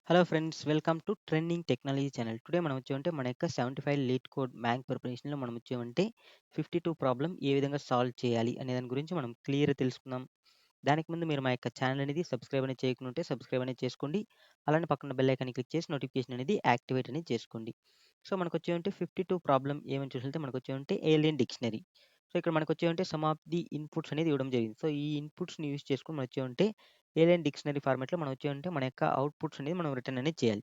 Hello friends, welcome to trending technology channel. Today మనం వచ్చామంటే మన యొక్క 75 లీడ్ కోడ్ మ్యాంగ్ ప్రిపరేషన్లో మనం వచ్చామంటే 52 ప్రాబ్లం ఏ విధంగా సాల్వ్ చేయాలి అనే దాని గురించి మనం క్లియర్గా తెలుసుకుందాం. దానికి ముందు మీరు మా యొక్క ఛానల్ అనేది సబ్స్క్రైబ్ అనేది చేయకుంటే సబ్స్క్రైబ్ అనేది చేసుకోండి. అలానే పక్కన బెల్ ఐకాన్ని క్లిక్ చేసి నోటిఫికేషన్ అనేది యాక్టివేట్ అనేది చేసుకోండి. సో మనకు వచ్చేమంటే 52 ప్రాబ్లం ఏమని చూసుకుంటే మనకు వచ్చేమంటే ఏలియన్ డిక్షనరీ. సో ఇక్కడ మనకు వచ్చేమంటే సమ్ ఆఫ్ ది ఇన్పుట్స్ అనేది ఇవ్వడం జరిగింది. సో ఈ ఇన్పుట్స్ని యూజ్ చేసుకొని మనం వచ్చేమంటే ఏలియన్ డిక్షనరీ ఫార్మాట్‌లో మనం వచ్చేమంటే మన యొక్క అవుట్‌పుట్స్ అనేది మనం రిటర్న్ అనేది చేయాలి.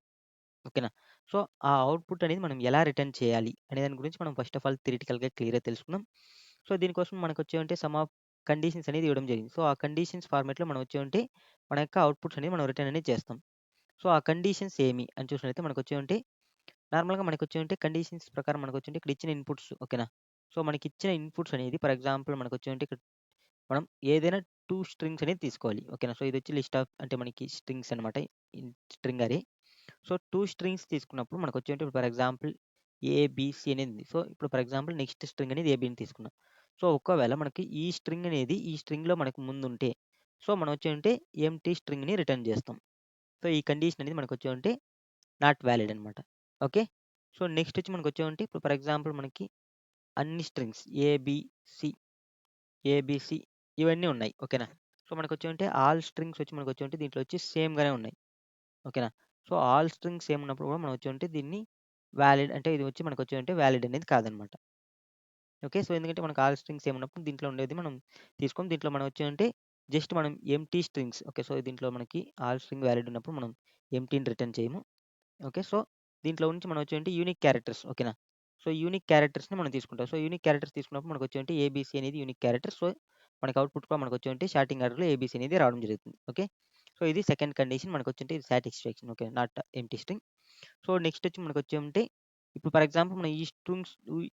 ఓకేనా? సో, ఆ అవుట్‌పుట్ అనేది మనం ఎలా రిటర్న్ చేయాలి అనే దాని గురించి మనం ఫస్ట్ ఆఫ్ ఆల్ థియరిటికల్‌గా క్లియర్‌గా తెలుసుకుందాం. సో, దీనికోసం మనకొచ్చేమంటే సమ్ ఆఫ్ కండిషన్స్ అనేది ఇవ్వడం జరిగింది. సో, ఆ కండిషన్స్ ఫార్మాట్‌లో మనం వచ్చేమంటే మన యొక్క అవుట్‌పుట్స్ అనేది మనం రిటర్న్ అనేది చేస్తాం. సో, ఆ కండిషన్స్ ఏమి అని చూసినట్లయితే మనకొచ్చేమంటే నార్మల్‌గా మనకొచ్చేమంటే కండిషన్స్ ప్రకారం మనకొచ్చేంటే ఇక్కడ ఇచ్చిన ఇన్పుట్స్ ఓకేనా? సో, మనకిచ్చిన ఇన్పుట్స్ అనేది ఫర్ ఎగ్జాంపుల్ మనకొచ్చేమంటే ఇక్కడ మనం ఏదైనా 2 స్ట్రింగ్స్ అనేది తీసుకోవాలి. ఓకేనా? సో, ఇదొచ్చి లిస్ట్ ఆఫ్ అంటే మనకి స్ట్రింగ్స్ అనమాట. స్ట్రింగ్ అరే. సో, 2 స్ట్రింగ్స్ తీసుకున్నప్పుడు మనకొచ్చేంటి ఇప్పుడు ఫర్ ఎగ్జాంపుల్ ఏబీసీ అనేది ఉంది. సో, ఇప్పుడు ఫర్ ఎగ్జాంపుల్ నెక్స్ట్ స్ట్రింగ్ అనేది ఏబీని తీసుకున్నాం. సో, ఒకవేళ మనకి ఈ స్ట్రింగ్ అనేది ఈ స్ట్రింగ్‌లో మనకు ముందుంటే సో, మనం వచ్చేంటే ఎంప్టీ స్ట్రింగ్‌ని రిటర్న్ చేస్తాం. సో, ఈ కండిషన్ అనేది మనకొచ్చేమంటే నాట్ వాలిడ్ అనమాట. ఓకే. సో, నెక్స్ట్ వచ్చి మనకొచ్చేమంటే ఇప్పుడు ఫర్ ఎగ్జాంపుల్ మనకి అన్ని స్ట్రింగ్స్ ఏబీసీ, ఏబీసీ ఇవన్నీ ఉన్నాయి. ఓకేనా? సో, మనకొచ్చేమంటే ఆల్ స్ట్రింగ్స్ వచ్చి మనకొచ్చేమంటే దీంట్లో వచ్చి సేమ్‌గానే ఉన్నాయి. ఓకేనా? సో, ఆల్ స్ట్రింగ్స్ సేమ్ ఉన్నప్పుడు కూడా మనం వచ్చేమంటే దీన్ని వాలిడ్ అంటే ఇది వచ్చి మనకొచ్చేమంటే వాలిడ్ అనేది కాదనమాట. ఓకే. సో, ఎందుకంటే మనకు ఆల్ స్ట్రింగ్స్ సేమ్ ఉన్నప్పుడు దీంట్లో ఉండేది మనం తీసుకోం. దీంట్లో మనం వచ్చేమంటే జస్ట్ మనం ఎంప్టీ స్ట్రింగ్స్ ఓకే. సో, దీంట్లో మనకి ఆల్ స్ట్రింగ్ వాలిడ్ ఉన్నప్పుడు మనం ఎంప్టీని రిటర్న్ చేయము. ఓకే. సో, దీంట్లో నుంచి మనం వచ్చేంటి యూనిక్ క్యారెక్టర్స్ ఓకేనా? సో, యూనిక్ క్యారెక్టర్స్‌ని మనం తీసుకుంటాం. సో, యూనిక్ క్యారెక్టర్స్ తీసుకున్నప్పుడు మనకొచ్చేంటి ఏబీసీ అనేది యూనిక్ క్యారెక్టర్. సో, మనకి అవుట్‌పుట్ కూడా మనకొచ్చేంటి షార్టింగ్ ఆర్డర్‌లో ఏబీసీ అనేది రావడం జరుగుతుంది. ఓకే. సో, ఇది సెకండ్ కండిషన్ మనకొచ్చేంటి ఇది satisfaction okay. Not empty string. So, next వచ్చి మనకొచ్చేమంటే ఇప్పుడు ఫర్ ఎగ్జాంపుల్ మనం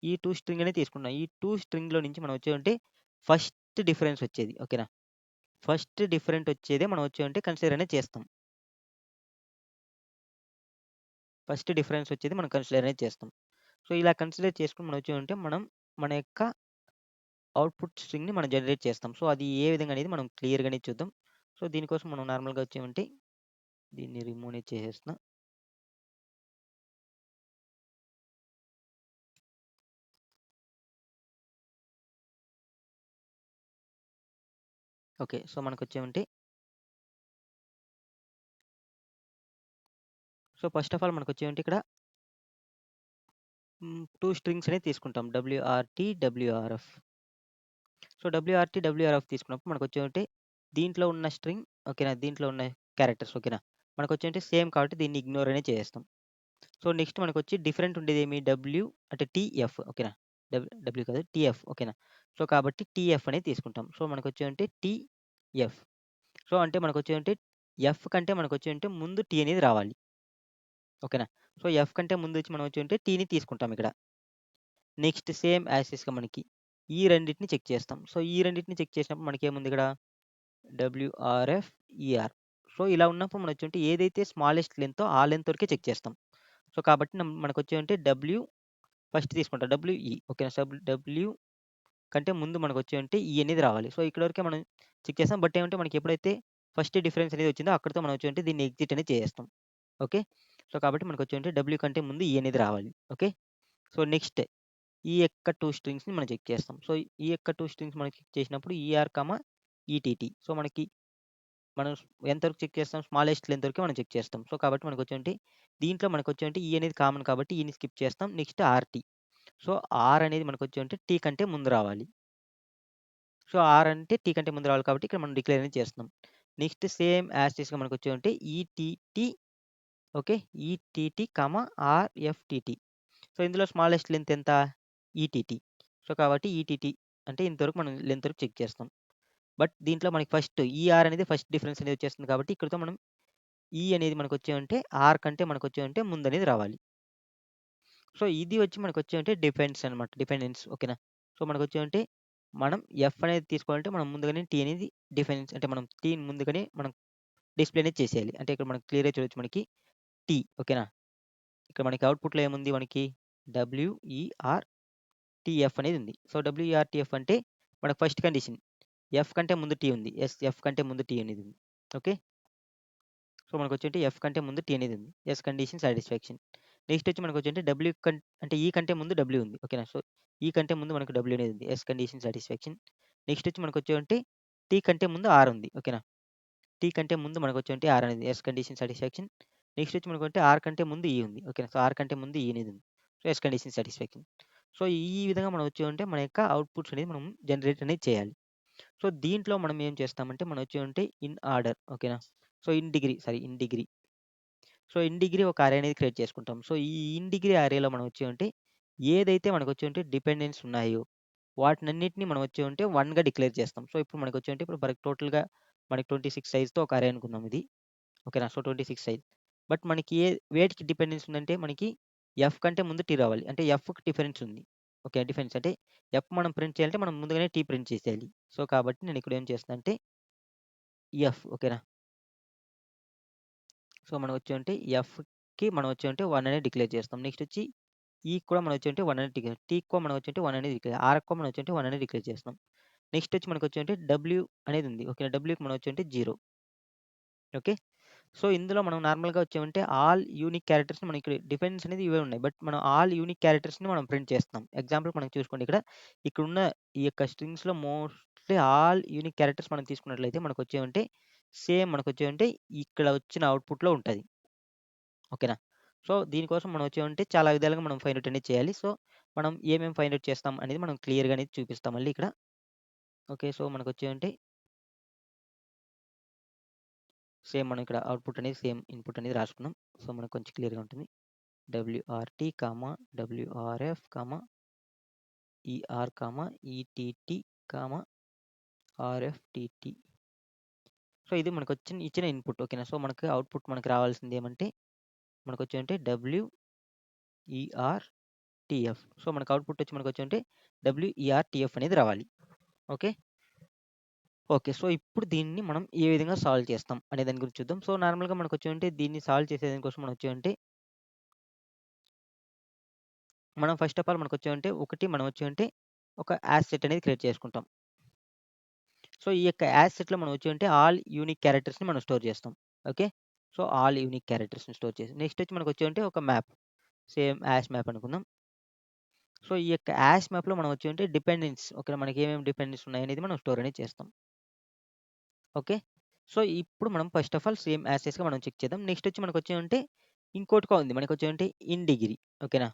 ఈ 2 స్ట్రింగ్ అనేది తీసుకున్నాం. ఈ 2 స్ట్రింగ్‌లో నుంచి మనం వచ్చేమంటే ఫస్ట్ డిఫరెన్స్ వచ్చేది ఓకేనా? ఫస్ట్ డిఫరెంట్ వచ్చేదే మనం వచ్చేమంటే కన్సిడర్ అనేది చేస్తాం. ఫస్ట్ డిఫరెన్స్ వచ్చేది మనం కన్సిడర్ అనేది చేస్తాం. సో, ఇలా కన్సిడర్ చేసుకొని మనం వచ్చామంటే మనం మన యొక్క అవుట్‌పుట్ స్ట్రింగ్‌ని మనం జనరేట్ చేస్తాం. సో, అది ఏ విధంగా అనేది మనం క్లియర్‌గానే చూద్దాం. సో, దీనికోసం మనం నార్మల్‌గా వచ్చామంటే దీన్ని రిమూవ్ అనేది చేసేస్తున్నా. ఓకే. సో, మనకొచ్చామంటే సో, ఫస్ట్ ఆఫ్ ఆల్ మనకొచ్చామంటే ఇక్కడ 2 స్ట్రింగ్స్ అనేది తీసుకుంటాం. డబ్ల్యూఆర్‌టి, డబ్ల్యూఆర్‌ఎఫ్. సో, డబ్ల్యూఆర్‌టి, డబ్ల్యూఆర్‌ఎఫ్ తీసుకున్నప్పుడు మనకొచ్చేమంటే దీంట్లో ఉన్న స్ట్రింగ్ ఓకేనా? దీంట్లో ఉన్న క్యారెక్టర్స్ ఓకేనా? మనకొచ్చేంటి సేమ్ కాబట్టి దీన్ని ఇగ్నోర్ అనేది చేసేస్తాం. సో, నెక్స్ట్ మనకొచ్చి డిఫరెంట్ ఉండేదేమి డబ్ల్యూ అంటే టీఎఫ్ ఓకేనా? డబ్ల్యూ కాదు టీఎఫ్ ఓకేనా? సో, కాబట్టి టీఎఫ్ అనేది తీసుకుంటాం. So, మనకొచ్చేమంటే TF. సో, అంటే మనకొచ్చేమంటే ఎఫ్ కంటే మనకొచ్చేమంటే ముందు టీ అనేది రావాలి. ఓకేనా? సో, ఎఫ్ కంటే ముందొచ్చి మనం వచ్చేమంటే టీని తీసుకుంటాం ఇక్కడ. నెక్స్ట్ సేమ్ యాజ్ టీజ్‌గా మనకి ఈ రెండిటిని చెక్ చేస్తాం. సో, ఈ రెండిటిని చెక్ చేసినప్పుడు మనకేముంది ఇక్కడ డబ్ల్యూఆర్ఎఫ్, ఈఆర్. సో, ఇలా ఉన్నప్పుడు మనం వచ్చేమంటే ఏదైతే స్మాలెస్ట్ లెంత్ ఆ లెంత్ వరకే చెక్ చేస్తాం. సో, కాబట్టి మనకొచ్చేమంటే డబ్ల్యూ ఫస్ట్ తీసుకుంటా. డబ్ల్యూఈ ఓకేనా? డబ్ల్యూ కంటే ముందు మనకొచ్చేమంటే ఈ అనేది రావాలి. సో, ఇక్కడి వరకే మనం చెక్ చేస్తాం. బట్ ఏమంటే మనకి ఎప్పుడైతే ఫస్ట్ డిఫరెన్స్ అనేది వచ్చిందో అక్కడితో మనం వచ్చేమంటే దీన్ని ఎగ్జిట్ అనేది చేసేస్తాం. ఓకే. సో, కాబట్టి మనకొచ్చేమంటే డబ్ల్యూ కంటే ముందు ఈ అనేది రావాలి. ఓకే. సో, నెక్స్ట్ ఈ యొక్క 2 స్ట్రింగ్స్‌ని మనం చెక్ చేస్తాం. సో, ఈ యొక్క 2 స్ట్రింగ్స్ మనం చెక్ చేసినప్పుడు ఈఆర్, ఈటీటీ. సో, మనకి మనం ఎంతవరకు చెక్ చేస్తాం? స్మాలెస్ట్ లెంత్ వరకే మనం చెక్ చేస్తాం. సో, కాబట్టి మనకొచ్చేమంటే దీంట్లో మనకొచ్చేమంటే ఈ అనేది కామన్ కాబట్టి ఈని స్కిప్ చేస్తాం. Next RT. సో, ఆర్ అనేది మనకొచ్చేమంటే టీ కంటే ముందు రావాలి. సో, ఆర్ అంటే టీ కంటే ముందు రావాలి కాబట్టి ఇక్కడ మనం డిక్లేర్ అనేది చేస్తున్నాం. నెక్స్ట్ సేమ్ యాజ్ టీజ్‌గా మనకొచ్చేమంటే ETT okay. ETT, RFTT. So, ఇందులో స్మాలెస్ట్ లెంత్ ఎంత? ఈటీటీ. సో, కాబట్టి ఈటీటీ అంటే ఇంతవరకు మనం లెంత్ వరకు చెక్ చేస్తాం. బట్ దీంట్లో మనకి ఫస్ట్ ఈఆర్ అనేది ఫస్ట్ డిఫరెన్స్ అనేది వచ్చేస్తుంది కాబట్టి ఇక్కడితో మనం ఈ అనేది మనకొచ్చేమంటే ఆర్ కంటే మనకొచ్చేమంటే ముందనేది రావాలి. సో, ఇది వచ్చి మనకొచ్చేమంటే డిఫెన్స్ అనమాట. డిపెండెన్స్ ఓకేనా? సో, మనకొచ్చేమంటే మనం ఎఫ్ అనేది తీసుకోవాలంటే మనం ముందుగానే టీ అనేది డిఫెన్స్ అంటే మనం టీని ముందుగానే మనం డిస్‌ప్లే అనేది చేసేయాలి. అంటే ఇక్కడ మనకు క్లియర్‌గా చూడొచ్చు మనకి టీ ఓకేనా? ఇక్కడ మనకి అవుట్‌పుట్‌లో ఏముంది మనకి డబ్ల్యూఈఆర్ టీఎఫ్ అనేది ఉంది. సో, డబ్ల్యూఈఆర్ టీఎఫ్ అంటే మనకు ఫస్ట్ కండిషన్. ఎఫ్ కంటే ముందు టీ ఉంది. ఎఫ్ కంటే ముందు టీ అనేది ఉంది. ఓకే. సో, మనకొచ్చేంటి ఎఫ్ కంటే ముందు టీ అనేది ఉంది. Yes condition satisfaction. నెక్స్ట్ వచ్చి మనకొచ్చేంటి డబ్ల్యూ అంటే ఈ కంటే ముందు డబ్ల్యూ ఉంది. ఓకేనా? సో, ఈ కంటే ముందు మనకు డబ్ల్యూ అనేది ఉంది. Yes condition satisfaction. నెక్స్ట్ వచ్చి మనకొచ్చేంటి టీ కంటే ముందు ఆర్ ఉంది. ఓకేనా? టీ కంటే ముందు మనకొచ్చేంటి ఆర్ అనేది ఎస్ కండిషన్ సాటిస్ఫాక్షన్. నెక్స్ట్ వచ్చి మనకుంటే ఆర్ కంటే ముందు ఈ ఉంది. ఓకేనా? సో, ఆర్ కంటే ముందు ఈ అనేది ఉంది. So, S condition satisfaction. So, ఈ విధంగా మనం వచ్చేమంటే మన యొక్క అవుట్‌పుట్స్ అనేది మనం జనరేట్ అనేది చేయాలి. సో, దీంట్లో మనం ఏం చేస్తామంటే మనం వచ్చేమంటే ఇన్ ఆర్డర్. ఓకేనా? So, in degree. So, in degree ఒక అరే అనేది క్రియేట్ చేసుకుంటాం. సో, ఈ ఇన్ డిగ్రీ అరేలో మనం వచ్చేమంటే ఏదైతే మనకొచ్చేమంటే డిపెండెన్స్ ఉన్నాయో వాటినన్నిటిని మనం వచ్చేమంటే 1గా డిక్లేర్ చేస్తాం. సో, ఇప్పుడు మనకొచ్చేమంటే ఇప్పుడు మనకి టోటల్‌గా మనకి 26 సైజ్‌తో ఒక అరే అనుకుందాం ఇది. ఓకేనా? So, 26 size. బట్ మనకి వేటికి డిపెండెన్స్ ఉందంటే మనకి ఎఫ్ కంటే ముందు టీ రావాలి. అంటే ఎఫ్‌కి డిఫరెన్స్ ఉంది. ఓకే. డిఫరెన్స్ అంటే ఎఫ్ మనం ప్రింట్ చేయాలంటే మనం ముందుగానే టీ ప్రింట్ చేసేయాలి. సో, కాబట్టి నేను ఇక్కడ ఏం చేస్తున్నా అంటే ఎఫ్ ఓకేనా? సో, మనం వచ్చేమంటే ఎఫ్‌కి మనం వచ్చేమంటే 1 అనేది డిక్లేర్ చేస్తాం. నెక్స్ట్ వచ్చి ఈకి కూడా మనం వచ్చేమంటే 1 అనేది డిక్లేర్ టీకి కూడా మనం వచ్చేంటే 1 అనేది డిక్లేర్ ఆర్‌కి కూడా మనం వచ్చేంటే 1 అనేది డిక్లేర్ చేస్తాం. నెక్స్ట్ వచ్చి మనకొచ్చేంటే డబ్ల్యూ అనేది ఉంది. ఓకేనా? డబ్ల్యూకి మనం వచ్చేంటే 0 ఓకే. సో, ఇందులో మనం నార్మల్‌గా వచ్చామంటే ఆల్ యూనిక్ క్యారెక్టర్స్‌ని మనం ఇక్కడ డిఫెన్స్ అనేది ఇవే ఉన్నాయి. బట్ మనం ఆల్ యూనిక్ క్యారెక్టర్స్‌ని మనం ప్రింట్ చేస్తున్నాం. ఎగ్జాంపుల్ మనం చూసుకోండి ఇక్కడ. ఇక్కడున్న ఈ యొక్క స్ట్రింగ్స్‌లో మోస్ట్‌లీ ఆల్ యూనిక్ క్యారెక్టర్స్ మనం తీసుకున్నట్లయితే మనకొచ్చేవంటే సేమ్ మనకొచ్చేవంటే ఇక్కడ వచ్చిన అవుట్‌పుట్‌లో ఉంటది. ఓకేనా? సో, దీనికోసం మనం వచ్చేవంటే చాలా విధాలుగా మనం ఫైండ్ ఔట్ అనేది చేయాలి. సో, మనం ఏమేమి ఫైండ్ ఔట్ చేస్తాం అనేది మనం క్లియర్‌గా అనేది చూపిస్తాం మళ్ళీ ఇక్కడ. ఓకే. సో, మనకొచ్చేవంటే సేమ్ మనం ఇక్కడ అవుట్‌పుట్ అనేది సేమ్ ఇన్‌పుట్ అనేది రాసుకున్నాం. సో, మనకు కొంచెం క్లియర్‌గా ఉంటుంది. WRT, WRF, ER, ETT, RFTT. So, ఇది ఇచ్చిన ఇన్‌పుట్ ఓకేనా. సో, మనకు అవుట్‌పుట్ మనకు రావాల్సింది ఏమంటే మనకొచ్చేంటే WERTF. సో, మనకు అవుట్‌పుట్ వచ్చి మనకొచ్చేంటే WERTF అనేది రావాలి. ఓకే. ఓకే. సో, ఇప్పుడు దీన్ని మనం ఏ విధంగా సాల్వ్ చేస్తాం అనే దాని గురించి చూద్దాం. సో, నార్మల్‌గా మనకొచ్చేంటే దీన్ని సాల్వ్ చేసే దానికోసం మనం వచ్చేంటే మనం ఫస్ట్ ఆఫ్ ఆల్ మనకొచ్చేంటే ఒకటి మనం వచ్చేంటే ఒక యాసెట్ అనేది క్రియేట్ చేసుకుంటాం. సో, ఈ యొక్క యాసెట్‌లో మనం వచ్చేంటే ఆల్ యూనిక్ క్యారెక్టర్స్‌ని మనం స్టోర్ చేస్తాం. ఓకే. సో, ఆల్ యూనిక్ క్యారెక్టర్స్‌ని స్టోర్ చేసి నెక్స్ట్ వచ్చి మనకొచ్చేంటే ఒక మ్యాప్. సేమ్ యాష్ మ్యాప్ అనుకుందాం. సో, ఈ యొక్క యాష్ మ్యాప్‌లో మనం వచ్చేంటే డిపెండెన్స్ ఓకే. మనకి ఏమేమి డిపెండెన్స్ ఉన్నాయనేది మనం స్టోర్ అనేది చేస్తాం. ఓకే. సో, ఇప్పుడు మనం first of all same as టీజ్‌గా మనం చెక్ చేద్దాం. నెక్స్ట్ వచ్చి మనకొచ్చేమంటే ఇంకోటిగా ఉంది. మనకొచ్చేమంటే ఇన్ డిగ్రీ ఓకేనా.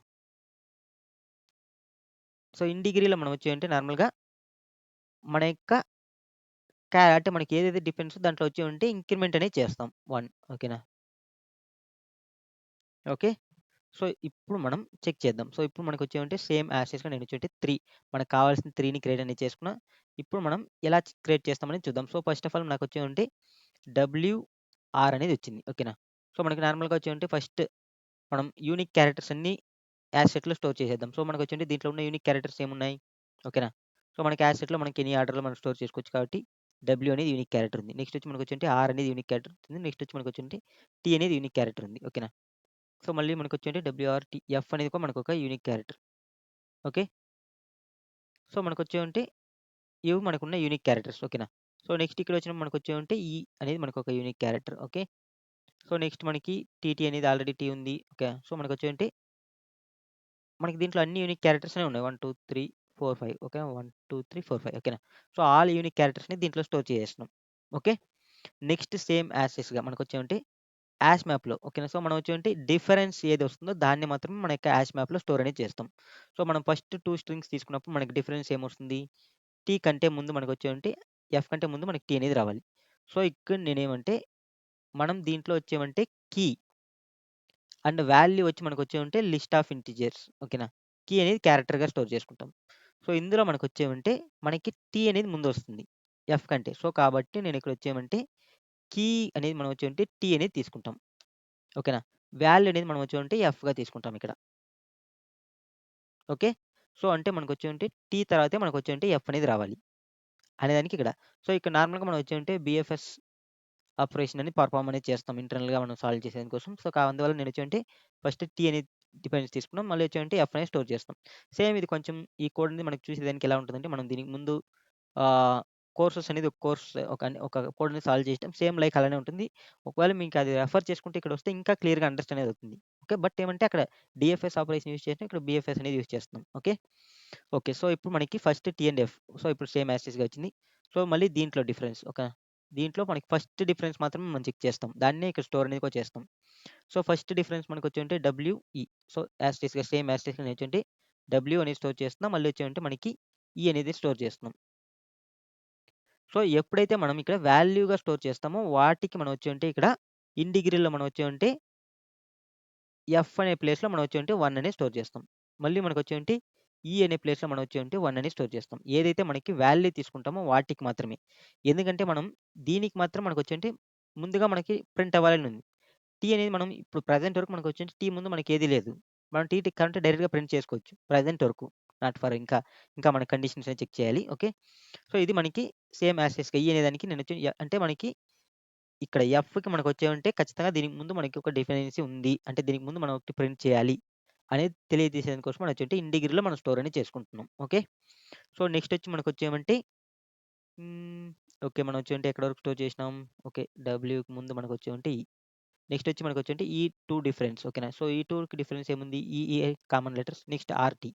సో, ఇన్ డిగ్రీలో మనం వచ్చేమంటే నార్మల్‌గా మన యొక్క అంటే మనకి ఏదైతే డిపెండ్సో దాంట్లో వచ్చేమంటే ఇంక్రిమెంట్ అనేది చేస్తాం 1 ఓకేనా. ఓకే. సో, ఇప్పుడు మనం చెక్ చేద్దాం. సో, ఇప్పుడు మనకొచ్చేమంటే సేమ్ యాస్ టీజ్‌గా నేను వచ్చేంటి 3 మనకు కావాల్సిన 3ని క్రియేట్ అనేది చేసుకున్నా. ఇప్పుడు మనం ఎలా క్రియేట్ చేస్తామనేది చూద్దాం. సో, ఫస్ట్ ఆఫ్ ఆల్ నాకొచ్చేమంటే WR అనేది వచ్చింది. ఓకేనా. సో, మనకి నార్మల్‌గా వచ్చేమంటే ఫస్ట్ మనం యూనిక్ క్యారెక్టర్స్ అన్నీ యాసెట్‌లో స్టోర్ చేసేద్దాం. సో, మనకొచ్చేంటి దీంట్లో ఉన్న యూనిక్ క్యారెక్టర్స్ ఏమున్నాయి? ఓకేనా. సో, మనకి యాసెట్‌లో మనకి ఎనీ ఆర్డర్‌లో మనం స్టోర్ చేసుకోవచ్చు కాబట్టి డబ్ల్యూ అనేది యూనిక్ క్యారెక్టర్ ఉంది. నెక్స్ట్ వచ్చి మనకొచ్చేంటి ఆర్ అనేది యూనిక్ క్యారెక్టర్ ఉంది. నెక్స్ట్ వచ్చి మనకొచ్చేంటి టీ అనేది యూనిక్ క్యారెక్టర్ ఉంది. ఓకేనా. సో, మళ్ళీ మనకొచ్చేంటి WRT ఎఫ్ అనేది కూడా మనకొక యూనిక్ క్యారెక్టర్. ఓకే. సో, మనకొచ్చేవంటే ఇవి మనకున్న యూనిక్ క్యారెక్టర్స్. ఓకేనా. సో, నెక్స్ట్ ఇక్కడ వచ్చినప్పుడు మనకొచ్చేవంటే ఈ అనేది మనకొక unique character. Okay. So, next మనకి టీటీ అనేది ఆల్రెడీ టీ ఉంది. ఓకే. సో, మనకొచ్చేవంటే మనకి దీంట్లో అన్ని యూనిక్ క్యారెక్టర్స్ ఉన్నాయి. 1, 2, 3, 4, 5 ఓకే. 1, 2, 3, 4, 5 ఓకేనా. సో, ఆల్ యూనిక్ క్యారెక్టర్స్‌ని దీంట్లో స్టోర్ చేసేస్తున్నాం. ఓకే. నెక్స్ట్ సేమ్ యాస్ టీజ్‌గా మనకొచ్చేమంటే యాష్ మ్యాప్‌లో ఓకేనా. సో, మనం వచ్చేమంటే డిఫరెన్స్ ఏదొస్తుందో దాన్ని మాత్రమే మన యొక్క యాష్ మ్యాప్‌లో స్టోర్ అనేది చేస్తాం. సో, మనం ఫస్ట్ 2 స్ట్రింగ్స్ తీసుకున్నప్పుడు మనకి డిఫరెన్స్ ఏమొస్తుంది? టీ కంటే ముందు మనకొచ్చేమంటే ఎఫ్ కంటే ముందు మనకి టీ అనేది రావాలి. సో, ఇక్కడ నేనేమంటే మనం దీంట్లో వచ్చేమంటే కీ అండ్ వాల్యూ వచ్చి మనకొచ్చేమంటే లిస్ట్ ఆఫ్ ఇంటిజర్స్ ఓకేనా. కీ అనేది క్యారెక్టర్‌గా స్టోర్ చేసుకుంటాం. సో, ఇందులో మనకొచ్చేమంటే మనకి టీ అనేది ముందొస్తుంది ఎఫ్ కంటే. సో, కాబట్టి నేనిక్కడ వచ్చేమంటే కీ అనేది మనం వచ్చేమంటే టీ అనేది తీసుకుంటాం. ఓకేనా. వాల్యూ అనేది మనం వచ్చేమంటే ఎఫ్‌గా తీసుకుంటాం ఇక్కడ. ఓకే. సో, అంటే మనకొచ్చేమంటే టీ తర్వాతే మనకొచ్చేమంటే ఎఫ్ అనేది రావాలి. అనేదానికి ఇక్కడ. సో, ఇక్కడ నార్మల్‌గా మనం వచ్చేమంటే బీఎఫ్ఎస్ ఆపరేషన్ అని పెర్ఫార్మ్ అనేది చేస్తాం. ఇంటర్నల్‌గా మనం సాల్వ్ చేసేదాని కోసం. సో, అందువల్ల నేనొచ్చేమంటే ఫస్ట్ టీ అనేది డిపెండెన్స్ తీసుకున్నాం. మళ్ళీ వచ్చేమంటే ఎఫ్ అనేది స్టోర్ చేస్తాం. సేమ్ ఇది కొంచెం ఈ కోడ్ అనేది మనకు చూసేదానికి ఎలా ఉంటుందంటే మనం దీనికి ముందు ఆహ్ కోర్సెస్ అనేది ఒక కోర్స్ ఒక కోడ్‌ని సాల్వ్ చేసాం. సేమ్ లైక్ అలానే ఉంటుంది. ఒకవేళ మీకు అది రెఫర్ చేసుకుంటే ఇక్కడొస్తే ఇంకా క్లియర్‌గా అండర్‌స్టాండ్ అనేది అవుతుంది. ఓకే. బట్ ఏమంటే అక్కడ డీఎఫ్ఎస్ ఆపరేషన్ యూజ్ చేసాం. ఇక్కడ బీఎఫ్ఎస్ అనేది యూజ్ చేస్తున్నాం. ఓకే. ఓకే. సో, ఇప్పుడు మనకి first T and F. So, ఇప్పుడు సేమ్ యాజ్ టీజ్‌గా వచ్చింది. సో, మళ్ళీ దీంట్లో డిఫరెన్స్. దీంట్లో మనకి ఫస్ట్ డిఫరెన్స్ మాత్రమే మనం చెక్ చేస్తాం. దాన్నే ఇక్కడ స్టోర్ అనేది కూడా చేస్తాం. సో, ఫస్ట్ డిఫరెన్స్ మనకొచ్చేంటి డబ్ల్యూఈ. సో, యాజ్ టీజ్‌గా సేమ్ యాజ్ టీజ్‌గా నేర్చుంటే డబ్ల్యూ అనేది స్టోర్ చేస్తున్నాం. మళ్ళీ వచ్చేమంటే మనకి ఈ అనేది స్టోర్ చేస్తున్నాం. సో, ఎప్పుడైతే మనం ఇక్కడ వాల్యూగా స్టోర్ చేస్తామో వాటికి మనం వచ్చేంటి ఇక్కడ ఇన్ డిగ్రీలో మనం వచ్చేమంటే ఎఫ్ అనే ప్లేస్‌లో మనం వచ్చేంటి 1 అనేది స్టోర్ చేస్తాం. మళ్ళీ మనకొచ్చేంటి ఈ అనే ప్లేస్‌లో మనం వచ్చేంటి 1 అనేది స్టోర్ చేస్తాం. ఏదైతే మనకి వాల్యూ తీసుకుంటామో వాటికి మాత్రమే. ఎందుకంటే మనం దీనికి మాత్రం మనకొచ్చేంటి ముందుగా మనకి ప్రింట్ అవ్వాలని ఉంది. టీ అనేది మనం ఇప్పుడు ప్రెజెంట్ వరకు మనకొచ్చేంటి టీ ముందు మనకేది లేదు. మనం టీ కావాలంటే డైరెక్ట్‌గా ప్రింట్ చేసుకోవచ్చు. ప్రెజెంట్ వరకు. నాట్ ఫర్ ఇంకా మన కండిషన్స్ చెక్ చేయాలి. ఓకే. సో, ఇది మనకి సేమ్ యాజ్ టీజ్‌గా ఈ అనే దానికి నేనొచ్చి అంటే మనకి ఇక్కడ ఎఫ్‌కి మనకొచ్చేవంటే ఖచ్చితంగా దీనికి ముందు మనకి ఒక డిపెండెన్సీ ఉంది. అంటే దీనికి ముందు మనం ఒకటి ప్రింట్ చేయాలి అనేది తెలియజేసేదాని కోసం మనం వచ్చేంటి ఇన్ డిగ్రీలో మనం స్టోర్ అనేది చేసుకుంటున్నాం. ఓకే. సో, నెక్స్ట్ వచ్చి మనకొచ్చేమంటే హ్మ్. ఓకే. మనం వచ్చేంటి ఎక్కడి వరకు స్టోర్ చేసినాం. ఓకే. డబ్ల్యూకి ముందు మనకొచ్చేమంటే ఈ. నెక్స్ట్ వచ్చి మనకొచ్చేంటి ఈ 2 డిఫరెన్స్. ఓకేనా. సో, ఈ 2కి డిఫరెన్స్ ఏముంది? ఈ common letters. Next RT.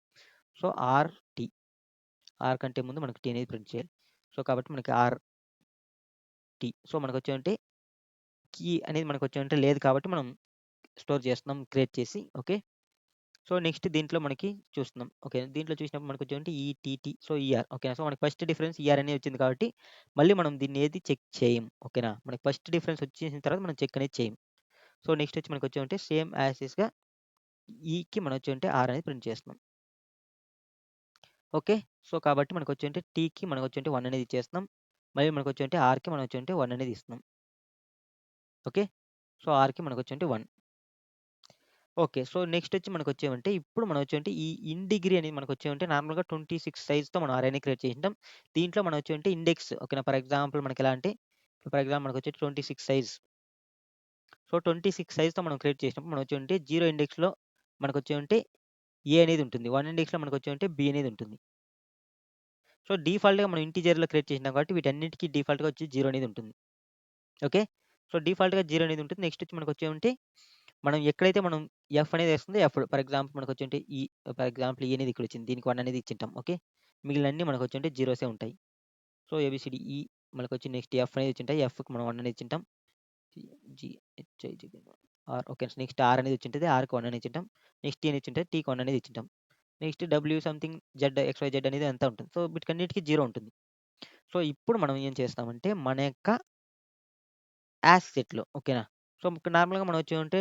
So, RT. R కంటే ముందు మనకు టీ అనేది ప్రింట్ చేయాలి. సో, కాబట్టి మనకి ఆర్‌టి. సో, మనకొచ్చేమంటే కీ అనేది మనకొచ్చేమంటే లేదు కాబట్టి మనం స్టోర్ చేస్తున్నాం క్రియేట్ చేసి. ఓకే. సో, నెక్స్ట్ దీంట్లో మనకి చూస్తున్నాం. ఓకే. దీంట్లో చూసినప్పుడు మనకొచ్చేమంటే ఈటీటీ. So, ER. ఓకేనా. సో, మనకి ఫస్ట్ డిఫరెన్స్ ఈఆర్ అనేది వచ్చింది కాబట్టి మళ్ళీ మనం దీన్ని ఏది చెక్ చేయం. ఓకేనా. మనకి ఫస్ట్ డిఫరెన్స్ వచ్చేసిన తర్వాత మనం చెక్ అనేది చేయం. సో, నెక్స్ట్ వచ్చి మనకొచ్చేమంటే సేమ్ యాజ్ ఈస్‌గా ఈకి మనం వచ్చేమంటే ఆర్ అనేది ప్రింట్ చేస్తున్నాం. ఓకే. సో, కాబట్టి మనకొచ్చేంటి టీకి మనకొచ్చేంటి 1 అనేది ఇచ్చేస్తున్నాం. మళ్ళీ మనకొచ్చేంటి ఆర్‌కి మనం వచ్చేంటి 1 అనేది ఇస్తున్నాం. ఓకే. సో, ఆర్‌కి మనకొచ్చేంటి 1. ఓకే. సో, నెక్స్ట్ వచ్చి మనకొచ్చేమంటే ఇప్పుడు మనం వచ్చేమంటే ఈ ఇన్ డిగ్రీ అనేది మనకొచ్చేమంటే నార్మల్‌గా 26 సైజ్‌తో మనం అరేని క్రియేట్ చేసింటాం. దీంట్లో మనం వచ్చేమంటే ఇండెక్స్ ఓకేనా. ఫర్ ఎగ్జాంపుల్ మనకెలా అంటే ఫర్ ఎగ్జాంపుల్ మనకొచ్చేటి 26 సైజ్. సో, 26 సైజ్‌తో మనం క్రియేట్ చేసినప్పుడు మనం వచ్చేమంటే 0 ఇండెక్స్‌లో మనకొచ్చేమంటే ఏ అనేది ఉంటుంది. 1 ఇండెక్స్‌లో మనకొచ్చేమంటే బి అనేది ఉంటుంది. సో, డిఫాల్ట్‌గా మనం ఇంటిజర్‌లో క్రియేట్ చేసినాం కాబట్టి వీటన్నిటికి డిఫాల్ట్‌గా వచ్చి 0 అనేది ఉంటుంది. ఓకే. సో, డిఫాల్ట్‌గా 0 అనేది ఉంటుంది. నెక్స్ట్ వచ్చి మనకొచ్చేమంటే మనం ఎక్కడైతే మనం ఎఫ్ అనేది ఏస్తుందో ఎఫ్ ఫర్ ఎగ్జాంపుల్ మనకొచ్చేంటి ఫర్ ఎగ్జాంపుల్ ఈ అనేది ఇక్కడొచ్చింది. దీనికి 1 అనేది ఇచ్చింటాం. ఓకే. మిగిలినన్ని మనకొచ్చేంటి జీరోసే ఉంటాయి. సో, ఏబీసీడీ ఈ మనకొచ్చి నెక్స్ట్ ఎఫ్ అనేది ఇచ్చింటాయి. ఎఫ్‌కి మనం 1 అనేది ఇచ్చింటాం. G, G, H, I, J, K, R okay. Next R అనేది ఇచ్చింటది. ఆర్‌కి 1 అని ఇచ్చింటాం. నెక్స్ట్ టీ అని ఇచ్చింటది. టీకి 1 అనేది ఇచ్చింటాం. Next W something Z X Y Z అనేది అంతా ఉంటుంది. సో, వీటికన్నిటికి 0 ఉంటుంది. సో, ఇప్పుడు మనం ఏం చేస్తామంటే మన యొక్క యాసెట్‌లో ఓకేనా. సో, నార్మల్‌గా మనం వచ్చేమంటే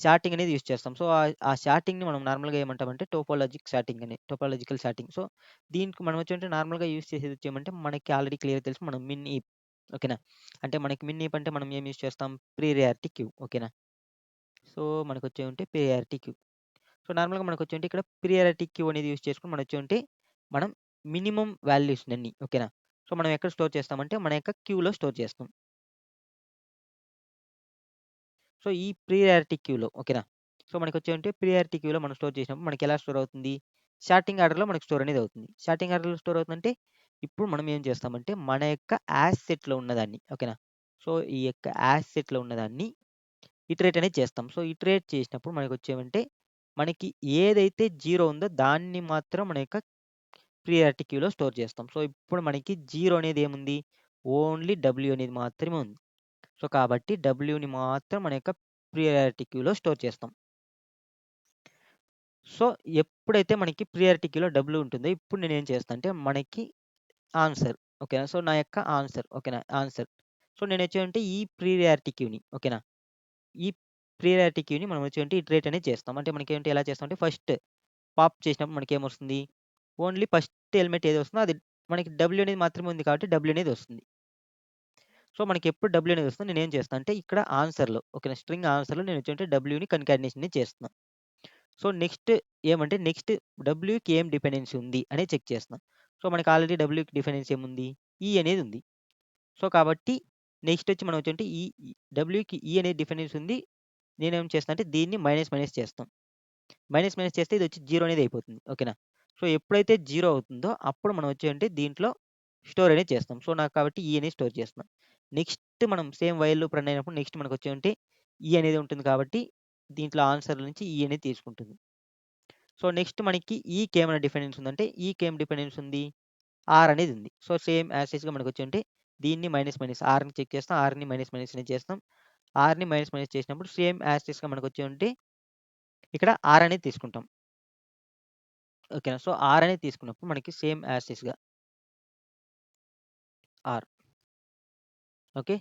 షార్టింగ్ అనేది యూజ్ చేస్తాం. సో, ఆ షార్టింగ్‌ని మనం నార్మల్‌గా ఏమంటామంటే టోపోలాజికల్ షార్టింగ్. సో, దీనికి మనం వచ్చేమంటే నార్మల్‌గా యూజ్ చేసేది వచ్చేమంటే మనకి ఆల్రెడీ క్లియర్‌గా తెలుసు. మనం మిన్ ఈప్ ఓకేనా. అంటే మనకి మిన్ ఈప్ అంటే మనం ఏం యూజ్ చేస్తాం? ప్రియారిటీ క్యూ ఓకేనా. సో, మనకొచ్చేమంటే ప్రియారిటీ క్యూ. సో, నార్మల్‌గా మనకొచ్చేంటి ఇక్కడ ప్రియారిటీ క్యూ అనేది యూజ్ చేసుకొని మనం వచ్చేమంటే మనం మినిమమ్ వాల్యూస్‌నన్ని ఓకేనా. సో, మనం ఎక్కడ స్టోర్ చేస్తామంటే మన యొక్క క్యూలో స్టోర్ చేస్తాం. సో, ఈ ప్రియారిటీ క్యూలో ఓకేనా. సో, మనకొచ్చేమంటే ప్రియారిటీ క్యూలో మనం స్టోర్ చేసినప్పుడు మనకెలా స్టోర్ అవుతుంది? సార్టింగ్ ఆర్డర్‌లో మనకు స్టోర్ అనేది అవుతుంది. సార్టింగ్ ఆర్డర్‌లో స్టోర్ అవుతుందంటే ఇప్పుడు మనం ఏం చేస్తామంటే మన యొక్క యాసెట్‌లో ఉన్నదాన్ని ఓకేనా. సో, ఈ యొక్క యాసెట్‌లో ఉన్నదాన్ని ఇటరేట్ అనేది చేస్తాం. సో, ఇటరేట్ చేసినప్పుడు మనకొచ్చేమంటే మనకి ఏదైతే 0 ఉందో దాన్ని మాత్రం మన యొక్క ప్రియారిటీ క్యూలో స్టోర్ చేస్తాం. సో, ఇప్పుడు మనకి 0 అనేది ఏముంది? ఓన్లీ డబ్ల్యూ అనేది మాత్రమే ఉంది. సో, కాబట్టి డబ్ల్యూని మాత్రం మన యొక్క ప్రియారిటీ క్యూలో స్టోర్ చేస్తాం. సో, ఎప్పుడైతే మనకి ప్రియారిటీ క్యూలో డబ్ల్యూ ఉంటుందో ఇప్పుడు నేనేం చేస్తా అంటే మనకి ఆన్సర్ ఓకేనా. సో, నా యొక్క ఆన్సర్ ఓకేనా. ఆన్సర్. సో, నేనొచ్చేమంటే ఈ ప్రియారిటీ క్యూని ఓకేనా. ఈ ప్రియారిటీ క్యూని మనం వచ్చేంటి ఇటరేట్ అనేది చేస్తాం. అంటే మనకేంటి ఎలా చేస్తామంటే ఫస్ట్ పాప్ చేసినప్పుడు మనకేమొస్తుంది? ఓన్లీ ఫస్ట్ ఎలిమెంట్ ఏది వస్తుందో అది మనకి డబ్ల్యూ అనేది మాత్రమే ఉంది కాబట్టి డబ్ల్యూ అనేది వస్తుంది. సో, మనకెప్పుడు డబ్ల్యూ అనేది వస్తుందో నేనేం చేస్తా అంటే ఇక్కడ ఆన్సర్‌లో ఓకేనా. స్ట్రింగ్ ఆన్సర్‌లో నేనొచ్చేంటి డబ్ల్యూని కన్కాటినేషన్ అనేది చేస్తున్నా. సో, నెక్స్ట్ డబ్ల్యూకి ఏం డిపెండెన్సీ ఉంది అనేది చెక్ చేస్తున్నాం. సో, మనకి ఆల్రెడీ డబ్ల్యూకి డిపెండెన్సీ ఏముంది? ఈ అనేది ఉంది. సో, కాబట్టి నెక్స్ట్ వచ్చి మనం వచ్చేంటి డబ్ల్యూకి ఈ అనే డిపెండెన్సీ ఉంది. నేనేం చేస్తున్నా అంటే దీన్ని మైనస్ మైనస్ చేస్తాం. మైనస్ చేస్తే ఇదొచ్చి 0 అనేది అయిపోతుంది. ఓకేనా. సో, ఎప్పుడైతే 0 అవుతుందో అప్పుడు మనం వచ్చేంటి దీంట్లో స్టోర్ అనేది చేస్తాం. సో, నాకు కాబట్టి ఈ అనేది స్టోర్ చేస్తున్నాం. నెక్స్ట్ మనం సేమ్ వైల్ లూప్ రన్ అయినప్పుడు నెక్స్ట్ మనకొచ్చేమంటే ఈ అనేది ఉంటుంది కాబట్టి దీంట్లో ఆన్సర్ నుంచి ఈ అనేది తీసుకుంటుంది. సో, నెక్స్ట్ మనకి ఈకేమైనా డిపెండెన్స్ ఉందంటే ఈకేం డిపెండెన్స్ ఉంది? ఆర్ అనేది ఉంది. సో, సేమ్ యాజ్ టీజ్‌గా మనకొచ్చేంటే దీన్ని మైనస్ మైనస్ ఆర్‌ని చెక్ చేస్తాం. ఆర్‌ని మైనస్ మైనస్ అనేది చేస్తాం. ఆర్‌ని మైనస్ మైనస్ చేసినప్పుడు సేమ్ యాజ్ టీజ్‌గా మనకొచ్చేమంటే ఇక్కడ ఆర్ అనేది తీసుకుంటాం. ఓకేనా? సో, ఆర్ అనేది తీసుకున్నప్పుడు మనకి సేమ్ యాజ్ టీజ్‌గా ఆర్. ఓకే.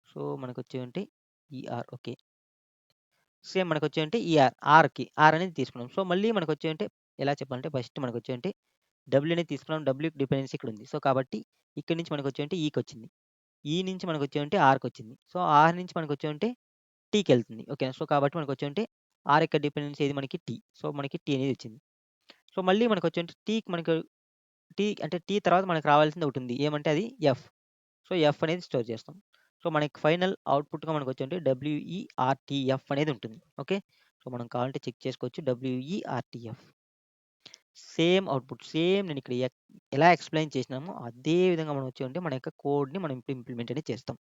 సో, మనకొచ్చేవంటే ఈఆర్. ఓకే. సేమ్ మనకొచ్చేవంటే ఈఆర్. ఆర్ అనేది తీసుకున్నాం. సో, మళ్ళీ మనకొచ్చేవంటే ఎలా చెప్పాలంటే ఫస్ట్ మనకొచ్చేవంటే డబ్ల్యూ అనేది తీసుకున్నాం. డబ్ల్యూకి డిపెండెన్సీ ఇక్కడుంది. సో, కాబట్టి ఇక్కడి నుంచి మనకొచ్చేవంటే ఈకొచ్చింది. ఈ నుంచి మనకొచ్చేవంటే ఆర్‌కొచ్చింది. సో, ఆర్ నుంచి మనకొచ్చేవంటే టీకెళ్తుంది. ఓకేనా? సో, కాబట్టి మనకొచ్చేవంటే ఆర్ యొక్క డిపెండెన్సీ ఏది మనకి టీ. సో, మనకి టీ అనేది వచ్చింది. సో, మళ్ళీ మనకొచ్చేవంటే టీ అంటే టీ తర్వాత మనకు రావాల్సింది ఒకటుంది. ఏమంటే అది ఎఫ్. సో, ఎఫ్ అనేది స్టోర్ చేస్తాం. సో, మనకి ఫైనల్ అవుట్‌పుట్‌గా మనకొచ్చేంటే డబ్ల్యూఈఆర్‌టీఎఫ్ అనేది ఉంటుంది. ఓకే. సో, మనం కావాలంటే చెక్ చేసుకోవచ్చు. డబ్ల్యూఈఆర్‌టీఎఫ్. Same output. సేమ్ నేను ఇక్కడ ఎలా ఎక్స్‌ప్లెయిన్ చేసినామో అదే విధంగా మనం వచ్చేవంటే మన యొక్క కోడ్‌ని మనం ఇప్పుడు ఇంప్లిమెంట్ అనేది చేస్తాం.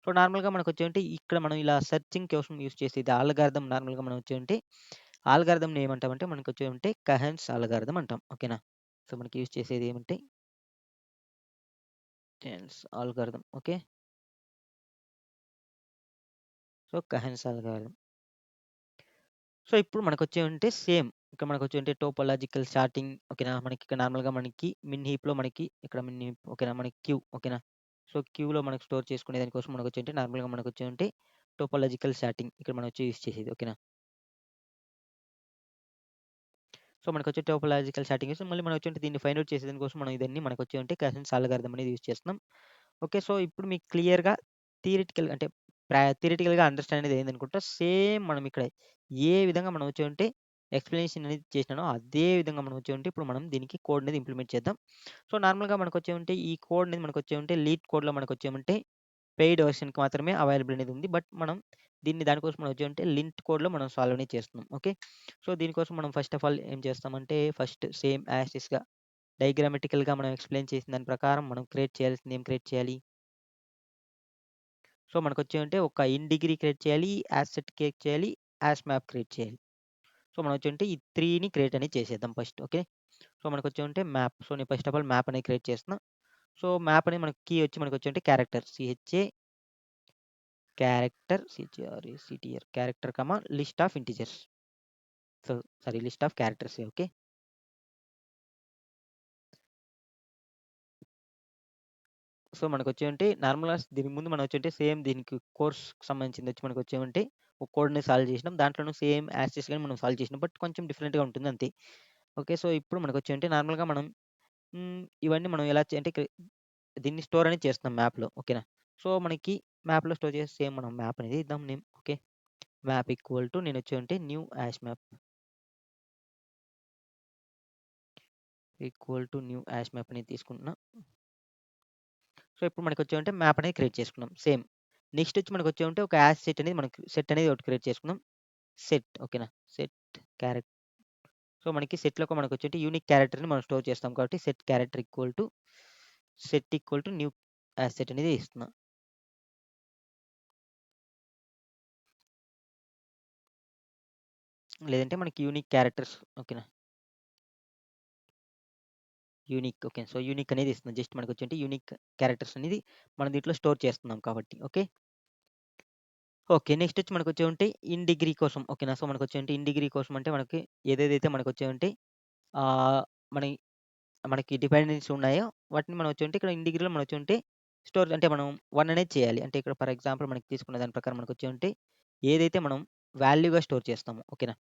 సో, నార్మల్‌గా మనకొచ్చేవంటే ఇక్కడ మనం ఇలా సెర్చింగ్ కోసం యూజ్ చేసేది ఆల్గారిథం నార్మల్‌గా మనం వచ్చేవంటే ఆల్గారిథంని ఏమంటామంటే మనకొచ్చేవంటే కహెన్స్ ఆల్గారిథం అంటాం. ఓకేనా? సో, మనకి యూజ్ చేసేది ఏమంటే algorithm. Okay. So, Kahn's algorithm. So, ఇప్పుడు మనకొచ్చేవంటే సేమ్. ఇక్కడ మనకొచ్చేవంటే టోపోలాజికల్ సార్టింగ్ ఓకేనా? మనకి ఇక్కడ నార్మల్‌గా మనకి మిన్ హీప్‌లో మనకి ఇక్కడ మిన్ హీప్ ఓకేనా? మనకి క్యూ ఓకేనా? సో, క్యూలో మనకు స్టోర్ చేసుకునే దానికోసం మనకొచ్చేవంటే నార్మల్‌గా మనకొచ్చేవంటే టోపోలాజికల్ సార్టింగ్ ఇక్కడ మనం వచ్చి యూజ్ చేసేది. ఓకేనా? సో, మనకొచ్చే టోపోలాజికల్ సార్టింగ్ చేసి మళ్ళీ మనం వచ్చేవంటే దీన్ని ఫైండ్ ఔట్ చేసే దానికోసం మనం ఇదన్నీ మనకొచ్చేవంటే కహెన్స్ అల్గారిథం అనేది యూజ్ చేస్తున్నాం. ఓకే. సో, ఇప్పుడు మీకు క్లియర్‌గా థియరిటికల్ అంటే థియరిటికల్‌గా అండర్‌స్టాండ్ అనేది అయిందనుకుంటా. సేమ్ మనం ఇక్కడ ఏ విధంగా మనం వచ్చామంటే ఎక్స్‌ప్లనేషన్ అనేది చేసినానో అదే విధంగా మనం వచ్చామంటే ఇప్పుడు మనం దీనికి కోడ్ అనేది ఇంప్లిమెంట్ చేద్దాం. సో, నార్మల్‌గా మనకొచ్చేమంటే ఈ కోడ్ అనేది మనకొచ్చేమంటే లీడ్ కోడ్‌లో మనకొచ్చేమంటే పెయిడ్ వెర్షన్‌కి మాత్రమే అవైలబుల్ అనేది ఉంది. బట్ మనం దానికోసం మనం వచ్చామంటే లింట్ కోడ్‌లో మనం సాల్వ్ అనేది చేస్తున్నాం. ఓకే. సో, దీనికోసం మనం ఫస్ట్ ఆఫ్ ఆల్ ఏం చేస్తామంటే ఫస్ట్ సేమ్ యాజ్ టీజ్‌గా డయాగ్రామాటికల్‌గా మనం ఎక్స్‌ప్లెయిన్ చేసిన దాని ప్రకారం మనం క్రియేట్ చేయాల్సింది ఏం క్రియేట్ చేయాలి? సో, మనకొచ్చేమంటే ఒక ఇన్ డిగ్రీ క్రియేట్ చేయాలి, యాసెట్ క్రియేట్ చేయాలి, యాస్ మ్యాప్ క్రియేట్ చేయాలి. సో, మనం వచ్చేమంటే ఈ 3ని క్రియేట్ అనేది చేసేద్దాం ఫస్ట్. ఓకే. సో, మనకొచ్చేమంటే మ్యాప్. సో, నేను ఫస్ట్ ఆఫ్ ఆల్ మ్యాప్ అనేది క్రియేట్ చేస్తున్నా. సో, మ్యాప్ అనేది మనకి కీ వచ్చి మనకొచ్చేమంటే character character character list of integers. So, sorry list of characters. Okay. So, మనకొచ్చేమంటే నార్మల్‌గా దీనికి ముందు మనం వచ్చేంటే సేమ్ దీనికి కోర్స్‌కి సంబంధించింది వచ్చి మనకొచ్చేమంటే ఒక కోడ్‌ని సాల్వ్ చేసినాం. దాంట్లోనూ సేమ్ యాజ్ టీజ్‌గానే మనం సాల్వ్ చేసినాం. బట్ కొంచెం డిఫరెంట్‌గా ఉంటుంది అంతే. ఓకే. సో, ఇప్పుడు మనకొచ్చేంటే నార్మల్‌గా మనం ఇవన్నీ మనం ఎలా అంటే దీన్ని స్టోర్ అనేది చేస్తున్నాం మ్యాప్‌లో. ఓకేనా? సో, మనకి మ్యాప్‌లో స్టోర్ చేసి సేమ్ మనం మ్యాప్ అనేది ఇద్దాం name. Okay. Map equal to నేనొచ్చేమంటే new hash map new hash map అనేది తీసుకుంటున్నా. సో, ఇప్పుడు మనకొచ్చేమంటే మ్యాప్ అనేది క్రియేట్ చేసుకున్నాం. సేమ్. నెక్స్ట్ వచ్చి మనకొచ్చేమంటే ఒక యాష్ సెట్ అనేది ఒకటి క్రియేట్ చేసుకున్నాం. ఓకేనా? Set character. సో, మనకి సెట్‌లో మనకొచ్చేటి యూనిక్ క్యారెక్టర్‌ని మనం స్టోర్ చేస్తాం కాబట్టి set character equal to new asset అనేది ఇస్తున్నా. లేదంటే మనకి యూనిక్ క్యారెక్టర్స్ ఓకేనా? ఓకే. సో, యూనిక్ అనేది ఇస్తున్నా. జస్ట్ మనకొచ్చేంటి యూనిక్ క్యారెక్టర్స్ అనేది మనం దీంట్లో స్టోర్ చేస్తున్నాం కాబట్టి. ఓకే. ఓకే. నెక్స్ట్ వచ్చి మనకొచ్చేవంటే ఇన్ డిగ్రీ కోసం ఓకేనా? సో, మనకొచ్చేంటి ఇన్ డిగ్రీ కోసం అంటే మనకి ఏదేదైతే మనకొచ్చేవంటే ఆహ్, మనయి మనకి డిపెండెన్సీ ఉన్నాయో వాటిని మనం వచ్చుంటే ఇక్కడ ఇన్ డిగ్రీలో మనం వచ్చుంటే స్టోర్ అంటే మనం 1 అనేది చేయాలి. అంటే ఇక్కడ ఫర్ ఎగ్జాంపుల్ మనకి తీసుకున్న దాని ప్రకారం మనకొచ్చేవంటే ఏదైతే మనం వాల్యూగా స్టోర్ చేస్తామో ఓకేనా?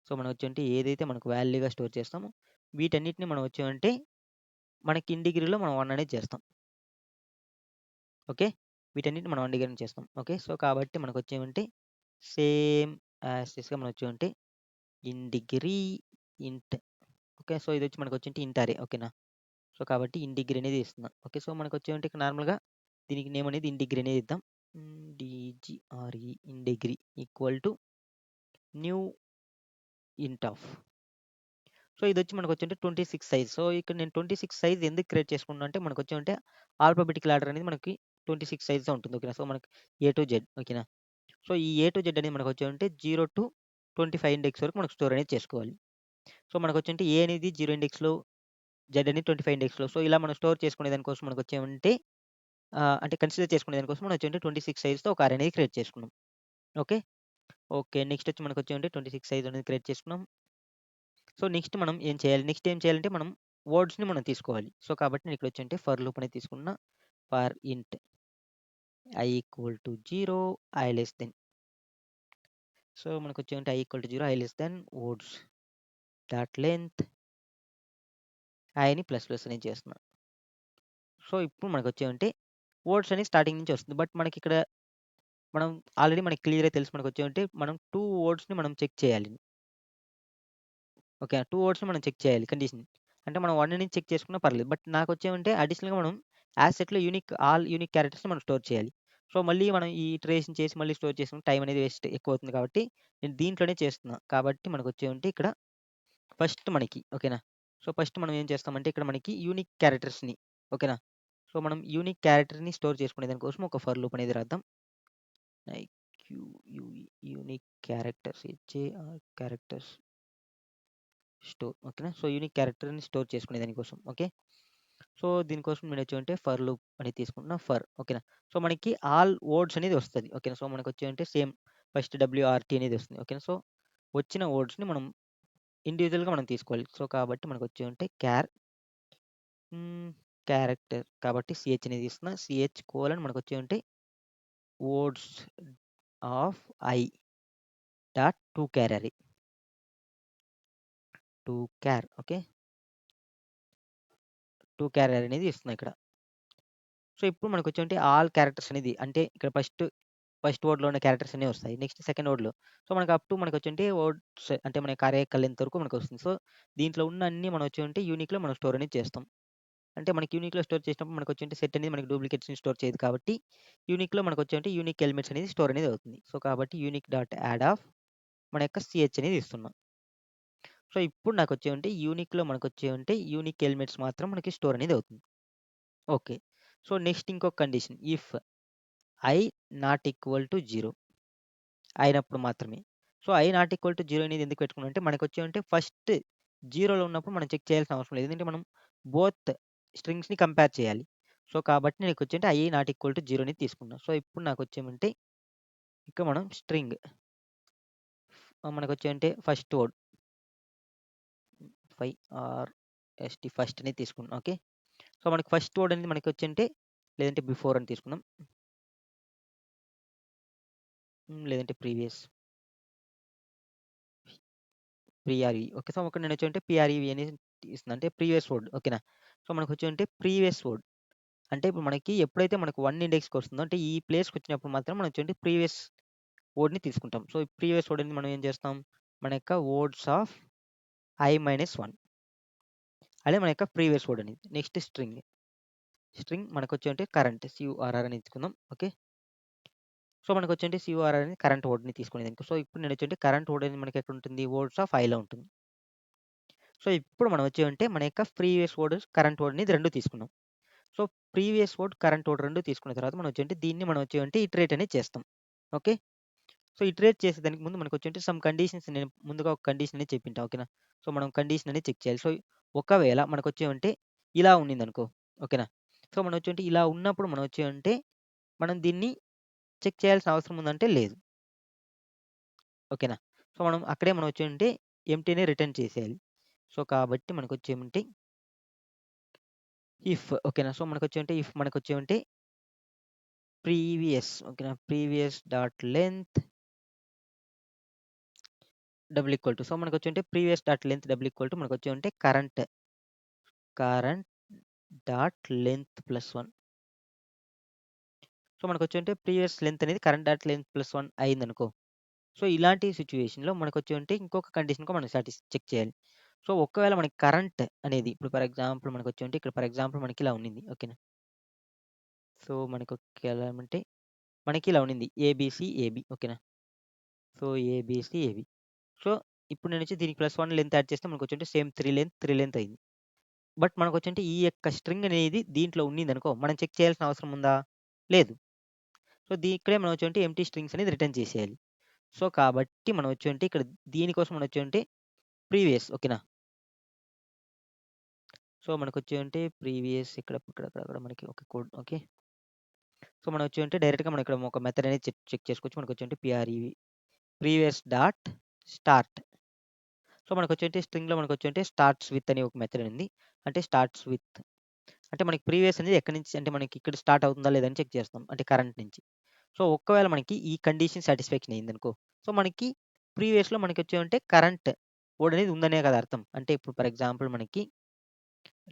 సో, మనం వచ్చుంటే ఏదైతే మనకు వాల్యూగా స్టోర్ చేస్తామో వీటన్నిటిని మనం వచ్చామంటే మనకి ఇన్ డిగ్రీలో మనం 1 అనేది చేస్తాం. ఓకే. వీటన్నిటిని మనం 1 డిగ్రీలో చేస్తాం. ఓకే. సో, కాబట్టి మనకొచ్చేమంటే సేమ్ యాస్ టీజ్‌గా మనం వచ్చామంటే ఇన్ డిగ్రీ ఇంట్ ఓకే. సో, ఇదొచ్చి మనకొచ్చేంటి ఇంట్ అరే ఓకేనా? సో, కాబట్టి ఇన్ డిగ్రీ అనేది ఇస్తున్నా. ఓకే. సో, మనకొచ్చేమంటే ఇక్కడ నార్మల్‌గా దీనికి నేమ్ అనేది ఇన్ డిగ్రీ అనేది ఇద్దాం. DGRE in degree equal to new int of so ఇదొచ్చి మనకొచ్చేంటే 26 సైజ్. సో ఇక్కడ నేను 26 సైజ్ ఎందుకు క్రియేట్ చేసుకున్నాను అంటే మనకొచ్చేమంటే ఆల్ఫాబెటికల్ ఆర్డర్ అనేది మనకి 26 సైజ్‌లో ఉంటుంది. ఓకేనా. సో మనకి ఏ టు జెడ్ ఓకేనా. సో ఈ ఏ టు జెడ్ అనేది మనకొచ్చేమంటే 0-25 ఇండెక్స్ వరకు మనకు స్టోర్ అనేది చేసుకోవాలి. సో మనకొచ్చేంటే ఏ అనేది 0 ఇండెక్స్‌లో, జెడ్ అనేది 25 ఇండెక్స్‌లో. సో ఇలా మనం స్టోర్ చేసుకునే దానికోసం మనకొచ్చేమంటే అంటే కన్సిడర్ చేసుకునే దానికోసం మనం వచ్చేంటి 26 సైజ్‌తో ఒక అరే అనేది క్రియేట్ చేసుకున్నాం. ఓకే. ఓకే. నెక్స్ట్ వచ్చి మనకొచ్చేమంటే 26 సైజ్ అనేది క్రియేట్ చేసుకున్నాం. సో నెక్స్ట్ మనం ఏం చేయాలి? నెక్స్ట్ ఏం చేయాలంటే మనం వర్డ్స్‌ని మనం తీసుకోవాలి. సో కాబట్టి నేను ఇక్కడొచ్చేంటే ఫర్ లూప్ అనేది తీసుకున్నా. For int i equal to 0 i less than. So మనకొచ్చేమంటే i equal to 0 i less than words dot length iని ప్లస్ ప్లస్ అనేది చేస్తున్నా. సో ఇప్పుడు మనకొచ్చేమంటే వర్డ్స్ అనేది స్టార్టింగ్ నుంచి వస్తుంది. బట్ మనకిక్కడ మనం ఆల్రెడీ మనకి క్లియర్‌గా తెలుసు మనకొచ్చేమంటే మనం 2 వర్డ్స్‌ని మనం చెక్ చేయాలి. ఓకే. 2 వర్డ్స్‌ని మనం చెక్ చేయాలి కండిషన్. అంటే మనం 1 నుంచి చెక్ చేసుకున్నా పర్లేదు. బట్ నాకొచ్చేమంటే అడిషనల్‌గా మనం యాసెట్‌లో ఆల్ యూనిక్ క్యారెక్టర్స్‌ని మనం స్టోర్ చేయాలి. సో మళ్ళీ మనం ఈ ఇటరేషన్ చేసి మళ్ళీ స్టోర్ చేసుకుంటే టైం అనేది వేస్ట్ ఎక్కువవుతుంది కాబట్టి నేను దీంట్లోనే చేస్తున్నా. కాబట్టి మనకొచ్చేమంటే ఇక్కడ ఫస్ట్ మనకి ఓకేనా. సో ఫస్ట్ మనం ఏం చేస్తామంటే ఇక్కడ మనకి యూనిక్ క్యారెక్టర్స్‌ని ఓకేనా. సో మనం యూనిక్ క్యారెక్టర్‌ని స్టోర్ చేసుకునే దాని కోసం ఒక ఫర్ లూప్ అనేది రాద్దాం. యూనిక్ క్యారెక్టర్స్ క్యారెక్టర్స్ స్టోర్ ఓకేనా. సో యూనిక్ క్యారెక్టర్‌ని స్టోర్ చేసుకునే దానికోసం ఓకే. సో దీనికోసం నేనొచ్చేమంటే ఫర్ లూప్ అనేది తీసుకుంటున్నా ఫర్ ఓకేనా. సో మనకి ఆల్ వర్డ్స్ అనేది వస్తది. ఓకేనా. సో మనకొచ్చేమంటే సేమ్ ఫస్ట్ డబ్ల్యూఆర్‌టీ అనేది వస్తుంది. ఓకేనా. సో వచ్చిన వర్డ్స్‌ని మనం ఇండివిడ్యువల్‌గా మనం తీసుకోవాలి. సో కాబట్టి మనకొచ్చేమంటే క్యారెక్టర్ కాబట్టి సీహెచ్ అనేది తీసుకున్నా. సీహెచ్ కోలన్ మనకొచ్చేమంటే words of I dot to char array. To char okay. To char array అనేది ఇస్తున్నా ఇక్కడ. సో ఇప్పుడు మనకొచ్చేమంటే ఆల్ క్యారెక్టర్స్ అనేది అంటే ఇక్కడ ఫస్ట్ వర్డ్‌లో ఉన్న క్యారెక్టర్స్ అన్నీ వస్తాయి. నెక్స్ట్ సెకండ్ వర్డ్‌లో. సో మనకు అప్ టు మనకొచ్చేంటి వర్డ్స్ అంటే మన కార్య లెంత్ వరకు మనకొస్తుంది. సో దీంట్లో ఉన్న అన్నీ మనం వచ్చేంటి యూనిక్‌లో మనం స్టోర్ అనేది చేస్తాం. అంటే మనకి యూనిక్‌లో స్టోర్ చేసినప్పుడు మనకొచ్చేంటి సెట్ అనేది మనకి డూప్లికేట్స్‌ని స్టోర్ చేయదు కాబట్టి యూనిక్‌లో మనకొచ్చేంటి యూనిక్ ఎలిమెంట్స్ అనేది స్టోర్ అనేది అవుతుంది. సో కాబట్టి యూనిక్ డాట్ యాడ్ ఆఫ్ మన యొక్క సీహెచ్ అనేది ఇస్తున్నాం. సో ఇప్పుడు నాకొచ్చేవంటే యూనిక్‌లో మనకొచ్చేవంటే యూనిక్ ఎలిమెంట్స్ మాత్రం మనకి స్టోర్ అనేది అవుతుంది. ఓకే. సో నెక్స్ట్ ఇంకొక condition if I not equal to 0 అయినప్పుడు మాత్రమే. So, I not equal to 0 అనేది ఎందుకు పెట్టుకున్నానంటే మనకొచ్చేవంటే ఫస్ట్ 0లో ఉన్నప్పుడు మనం చెక్ చేయాల్సిన అవసరం లేదు. ఎందుకంటే మనం బోత్ స్ట్రింగ్స్‌ని కంపేర్ చేయాలి. సో, కాబట్టి నేనికొచ్చేంటే ఐ నాట్ ఈక్వల్ టు 0 అనేది తీసుకున్నా. సో, ఇప్పుడు నాకొచ్చేమంటే ఇక్కడ మనం స్ట్రింగ్ మనకొచ్చేంటే ఫస్ట్ వర్డ్ ఫస్ట్ అనేది తీసుకున్నాం. ఓకే. సో, మనకి ఫస్ట్ వర్డ్ అనేది మనకొచ్చేంటే లేదంటే బిఫోర్ అని తీసుకుందాం. లేదంటే ప్రిఆర్‌ఈ ఓకే. సో, ఇక్కడ నేనొచ్చేంటే పిఆర్‌ఈవి అనేది ఇస్తున్నా. అంటే ప్రీవియస్ వర్డ్ ఓకేనా. సో, మనకొచ్చేంటే ప్రీవియస్ వర్డ్ అంటే ఇప్పుడు మనకి ఎప్పుడైతే మనకు 1 ఇండెక్స్‌కొస్తుందో అంటే ఈ ప్లేస్‌కొచ్చినప్పుడు మాత్రం మనం వచ్చేంటి ప్రీవియస్ వర్డ్‌ని తీసుకుంటాం. సో, ఈ ప్రీవియస్ వర్డ్ అనేది మనం ఏం చేస్తాం? మన యొక్క వర్డ్స్ ఆఫ్ i-1 అదే మన యొక్క ప్రీవియస్ వర్డ్ అనేది. నెక్స్ట్ స్ట్రింగ్ మనకొచ్చేంటి కరెంట్ CURR అని తీసుకుందాం. ఓకే. సో, మనకొచ్చేంటి CURR అనేది కరెంట్ వర్డ్‌ని తీసుకునేదానికి. సో, ఇప్పుడు నేనొచ్చేంటి కరెంట్ వర్డ్ అనేది మనకి ఎక్కడుంటుంది? వర్డ్స్ ఆఫ్ ఐలో ఉంటుంది. సో, ఇప్పుడు మనం వచ్చేమంటే మన యొక్క ప్రీవియస్ వర్డ్, కరెంట్ వర్డ్ అనేది 2 తీసుకున్నాం. So, previous word, current word 2 తీసుకున్న తర్వాత మనం వచ్చేంటి దీన్ని మనం వచ్చేమంటే ఇటరేట్ అనేది చేస్తాం. ఓకే. సో, ఇటరేట్ చేసేదానికి ముందు మనకొచ్చేంటి సమ్ కండిషన్స్ నేను ముందుగా ఒక కండిషన్ అనేది చెప్పింటా. ఓకేనా. సో, మనం కండిషన్ అనేది చెక్ చేయాలి. సో, ఒకవేళ మనకొచ్చేమంటే ఇలా ఉండిందనుకో. ఓకేనా. సో, మనం వచ్చేంటి ఇలా ఉన్నప్పుడు మనం వచ్చేమంటే మనం దీన్ని చెక్ చేయాల్సిన అవసరం ఉందంటే లేదు. ఓకేనా. సో, మనం అక్కడే మనం వచ్చేమంటే ఎంప్టీనే రిటర్న్ చేసేయాలి. సో, కాబట్టి మనకొచ్చేమంటే ఓకేనా. సో, మనకొచ్చేమంటే ప్రీవియస్ ఓకేనా. Previous dot length double equal to so, మనకొచ్చేంటే previous dot length double equal to మనకొచ్చేమంటే current dot length plus 1. So, మనకొచ్చేంటే ప్రీవియస్ లెంత్ అనేది కరెంట్ డాట్ లెంత్ ప్లస్ 1 అయిందనుకో. సో, ఇలాంటి సిట్యుయేషన్‌లో మనకొచ్చేమంటే ఇంకొక కండిషన్‌గా మనం చెక్ చేయాలి. సో, ఒకవేళ మనకి కరెంట్ అనేది ఇప్పుడు ఫర్ ఎగ్జాంపుల్ మనకొచ్చేమంటే ఇక్కడ ఫర్ ఎగ్జాంపుల్ మనకి ఇలా ఉండింది. ఓకేనా. సో, ఎలా అంటే మనకి ఇలా ఉండింది. ఏబీసీ, ఏబీ ఓకేనా. So, ABC, AB. సో, ఇప్పుడు నేనొచ్చి దీనికి +1 లెంత్ యాడ్ చేస్తే మనకొచ్చేంటి సేమ్ 3 లెంత్ అయింది. బట్ మనకొచ్చేంటి ఈ యొక్క స్ట్రింగ్ అనేది దీంట్లో ఉన్నిందనుకో, మనం చెక్ చేయాల్సిన అవసరం ఉందా? లేదు. సో, ఇక్కడే మనం వచ్చేంటి ఎంప్టీ స్ట్రింగ్స్ అనేది రిటర్న్ చేసేయాలి. సో, కాబట్టి మనం వచ్చేంటి ఇక్కడ దీనికోసం మనం వచ్చేంటి ప్రీవియస్ ఓకేనా? సో, మనకొచ్చేంటి ప్రీవియస్ ఇక్కడ మనకి ఒక కోడ్ ఓకే. సో, మనం వచ్చేంటి డైరెక్ట్‌గా మనం ఇక్కడ ఒక మెథడ్ అనేది చెక్ చేసుకోవచ్చు. మనకొచ్చేంటి ప్రీవియస్ డాట్ స్టార్ట్. సో, మనకొచ్చేంటి స్ట్రింగ్‌లో మనకొచ్చేంటి స్టార్ట్స్ విత్ అనే ఒక మెథడ్ ఉంది. అంటే స్టార్ట్స్ విత్ అంటే మనకి ప్రీవియస్ అనేది ఎక్కడి నుంచి అంటే మనకి ఇక్కడ స్టార్ట్ అవుతుందా లేదా అని చెక్ చేస్తాం. అంటే కరెంట్ నుంచి. సో, ఒకవేళ మనకి ఈ కండిషన్ సాటిస్ఫాక్షన్ అయిందనుకో, సో, మనకి ప్రీవియస్‌లో మనకొచ్చేమంటే కరెంట్ కోడ్ అనేది ఉందనే కదా అర్థం. అంటే ఇప్పుడు ఫర్ ఎగ్జాంపుల్ మనకి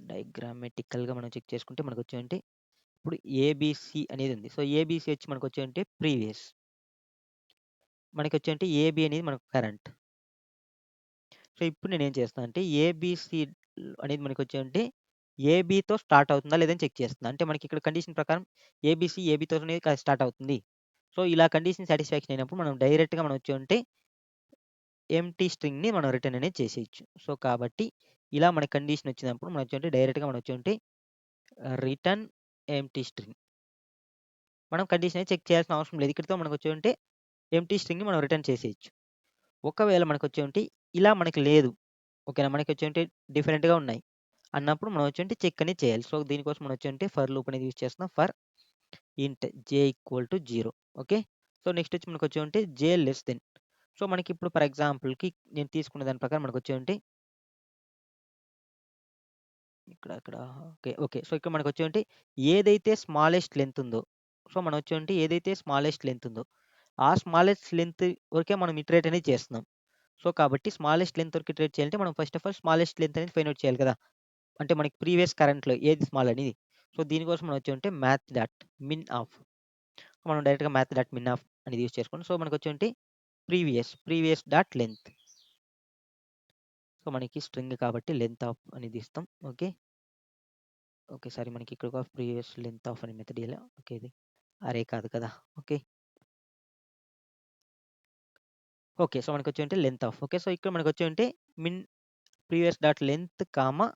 డయాగ్రామాటికల్‌గా మనం చెక్ చేసుకుంటే మనకొచ్చేంటి ఇప్పుడు ఏబీసీ అనేది ఉంది. సో, ఏబీసీ వచ్చి మనకొచ్చేంటి ప్రీవియస్. మనకొచ్చేంటి ఏబీ అనేది మనకు కరెంట్. సో, ఇప్పుడు నేనేం చేస్తున్నా అంటే ఏబీసీ అనేది మనకొచ్చేంటి ఏబీతో స్టార్ట్ అవుతుందా లేదని చెక్ చేస్తున్నా. అంటే మనకి ఇక్కడ కండిషన్ ప్రకారం ఏబీతోనే స్టార్ట్ అవుతుంది. సో, ఇలా కండిషన్ సాటిస్ఫాక్షన్ అయినప్పుడు మనం డైరెక్ట్‌గా మనం వచ్చేంటి ఎంప్టీ స్ట్రింగ్‌ని మనం రిటర్న్ అనేది చేసేయొచ్చు. సో, కాబట్టి ఇలా మన కండిషన్ వచ్చినప్పుడు మనం వచ్చేంటి డైరెక్ట్‌గా మనం వచ్చేంటి రిటర్న్ ఎంప్టీ స్ట్రింగ్. మనం కండిషన్ అనేది చెక్ చేయాల్సిన అవసరం లేదు. ఇక్కడితో మనకు వచ్చేంటి ఎంప్టీ స్ట్రింగ్‌ని మనం రిటర్న్ చేసేయొచ్చు. ఒకవేళ మనకొచ్చేంటి ఇలా మనకి లేదు. ఓకేనా? మనకొచ్చేంటి డిఫరెంట్‌గా ఉన్నాయి. అన్నప్పుడు మనం వచ్చేంటి చెక్ అనేది చేయాలి. సో, దీనికోసం మనం వచ్చేంటి ఫర్ లూప్ అనేది యూజ్ చేస్తున్నాం. ఫర్ ఇంట్ జే equal to 0 okay. So, next వచ్చి మనకొచ్చేంటి జే లెస్ దెన్. సో, మనకిప్పుడు ఫర్ ఎగ్జాంపుల్‌కి నేను తీసుకున్న దాని ప్రకారం మనకొచ్చేంటి ఇక్కడ ఓకే. సో, ఇక్కడ మనకొచ్చేంటి ఏదైతే స్మాలెస్ట్ లెంత్ ఉందో, సో, మనం వచ్చేంటి ఏదైతే స్మాలెస్ట్ లెంత్ ఉందో, ఆ స్మాలెస్ట్ లెంత్ వరకే మనం ఇటరేట్ అనేది చేస్తున్నాం. సో, కాబట్టి స్మాలెస్ట్ లెంత్ వరకు ఇటరేట్ చేయాలంటే మనం first of all smallest length అనేది ఫైండ్ ఔట్ చేయాలి కదా! అంటే మనకి ప్రీవియస్ కరెంట్‌లో ఏది స్మాల్ అనేది. సో, దీనికోసం మనం వచ్చేంటి మ్యాథ్ డాట్ మిన్ ఆఫ్. మనం డైరెక్ట్‌గా మ్యాథ్ డాట్ మిన్ ఆఫ్ అనేది యూజ్ చేసుకోండి. సో, మనకొచ్చేంటి ప్రీవియస్ డాట్ లెంత్. సో, మనకి స్ట్రింగ్ కాబట్టి లెంత్ ఆఫ్ అనేది ఇస్తాం. ఓకే. ఓకే. సారీ మనకి ఇక్కడ ఒక ప్రీవియస్ లెంత్ ఆఫ్ అనే మెథడ్ ఇయాల. ఓకే. ఇది అరే కాదు కదా! ఓకే. ఓకే. సో, మనకొచ్చేంటి లెంత్ ఆఫ్. ఓకే. సో, ఇక్కడ మనకొచ్చేంటి min previous dot length comma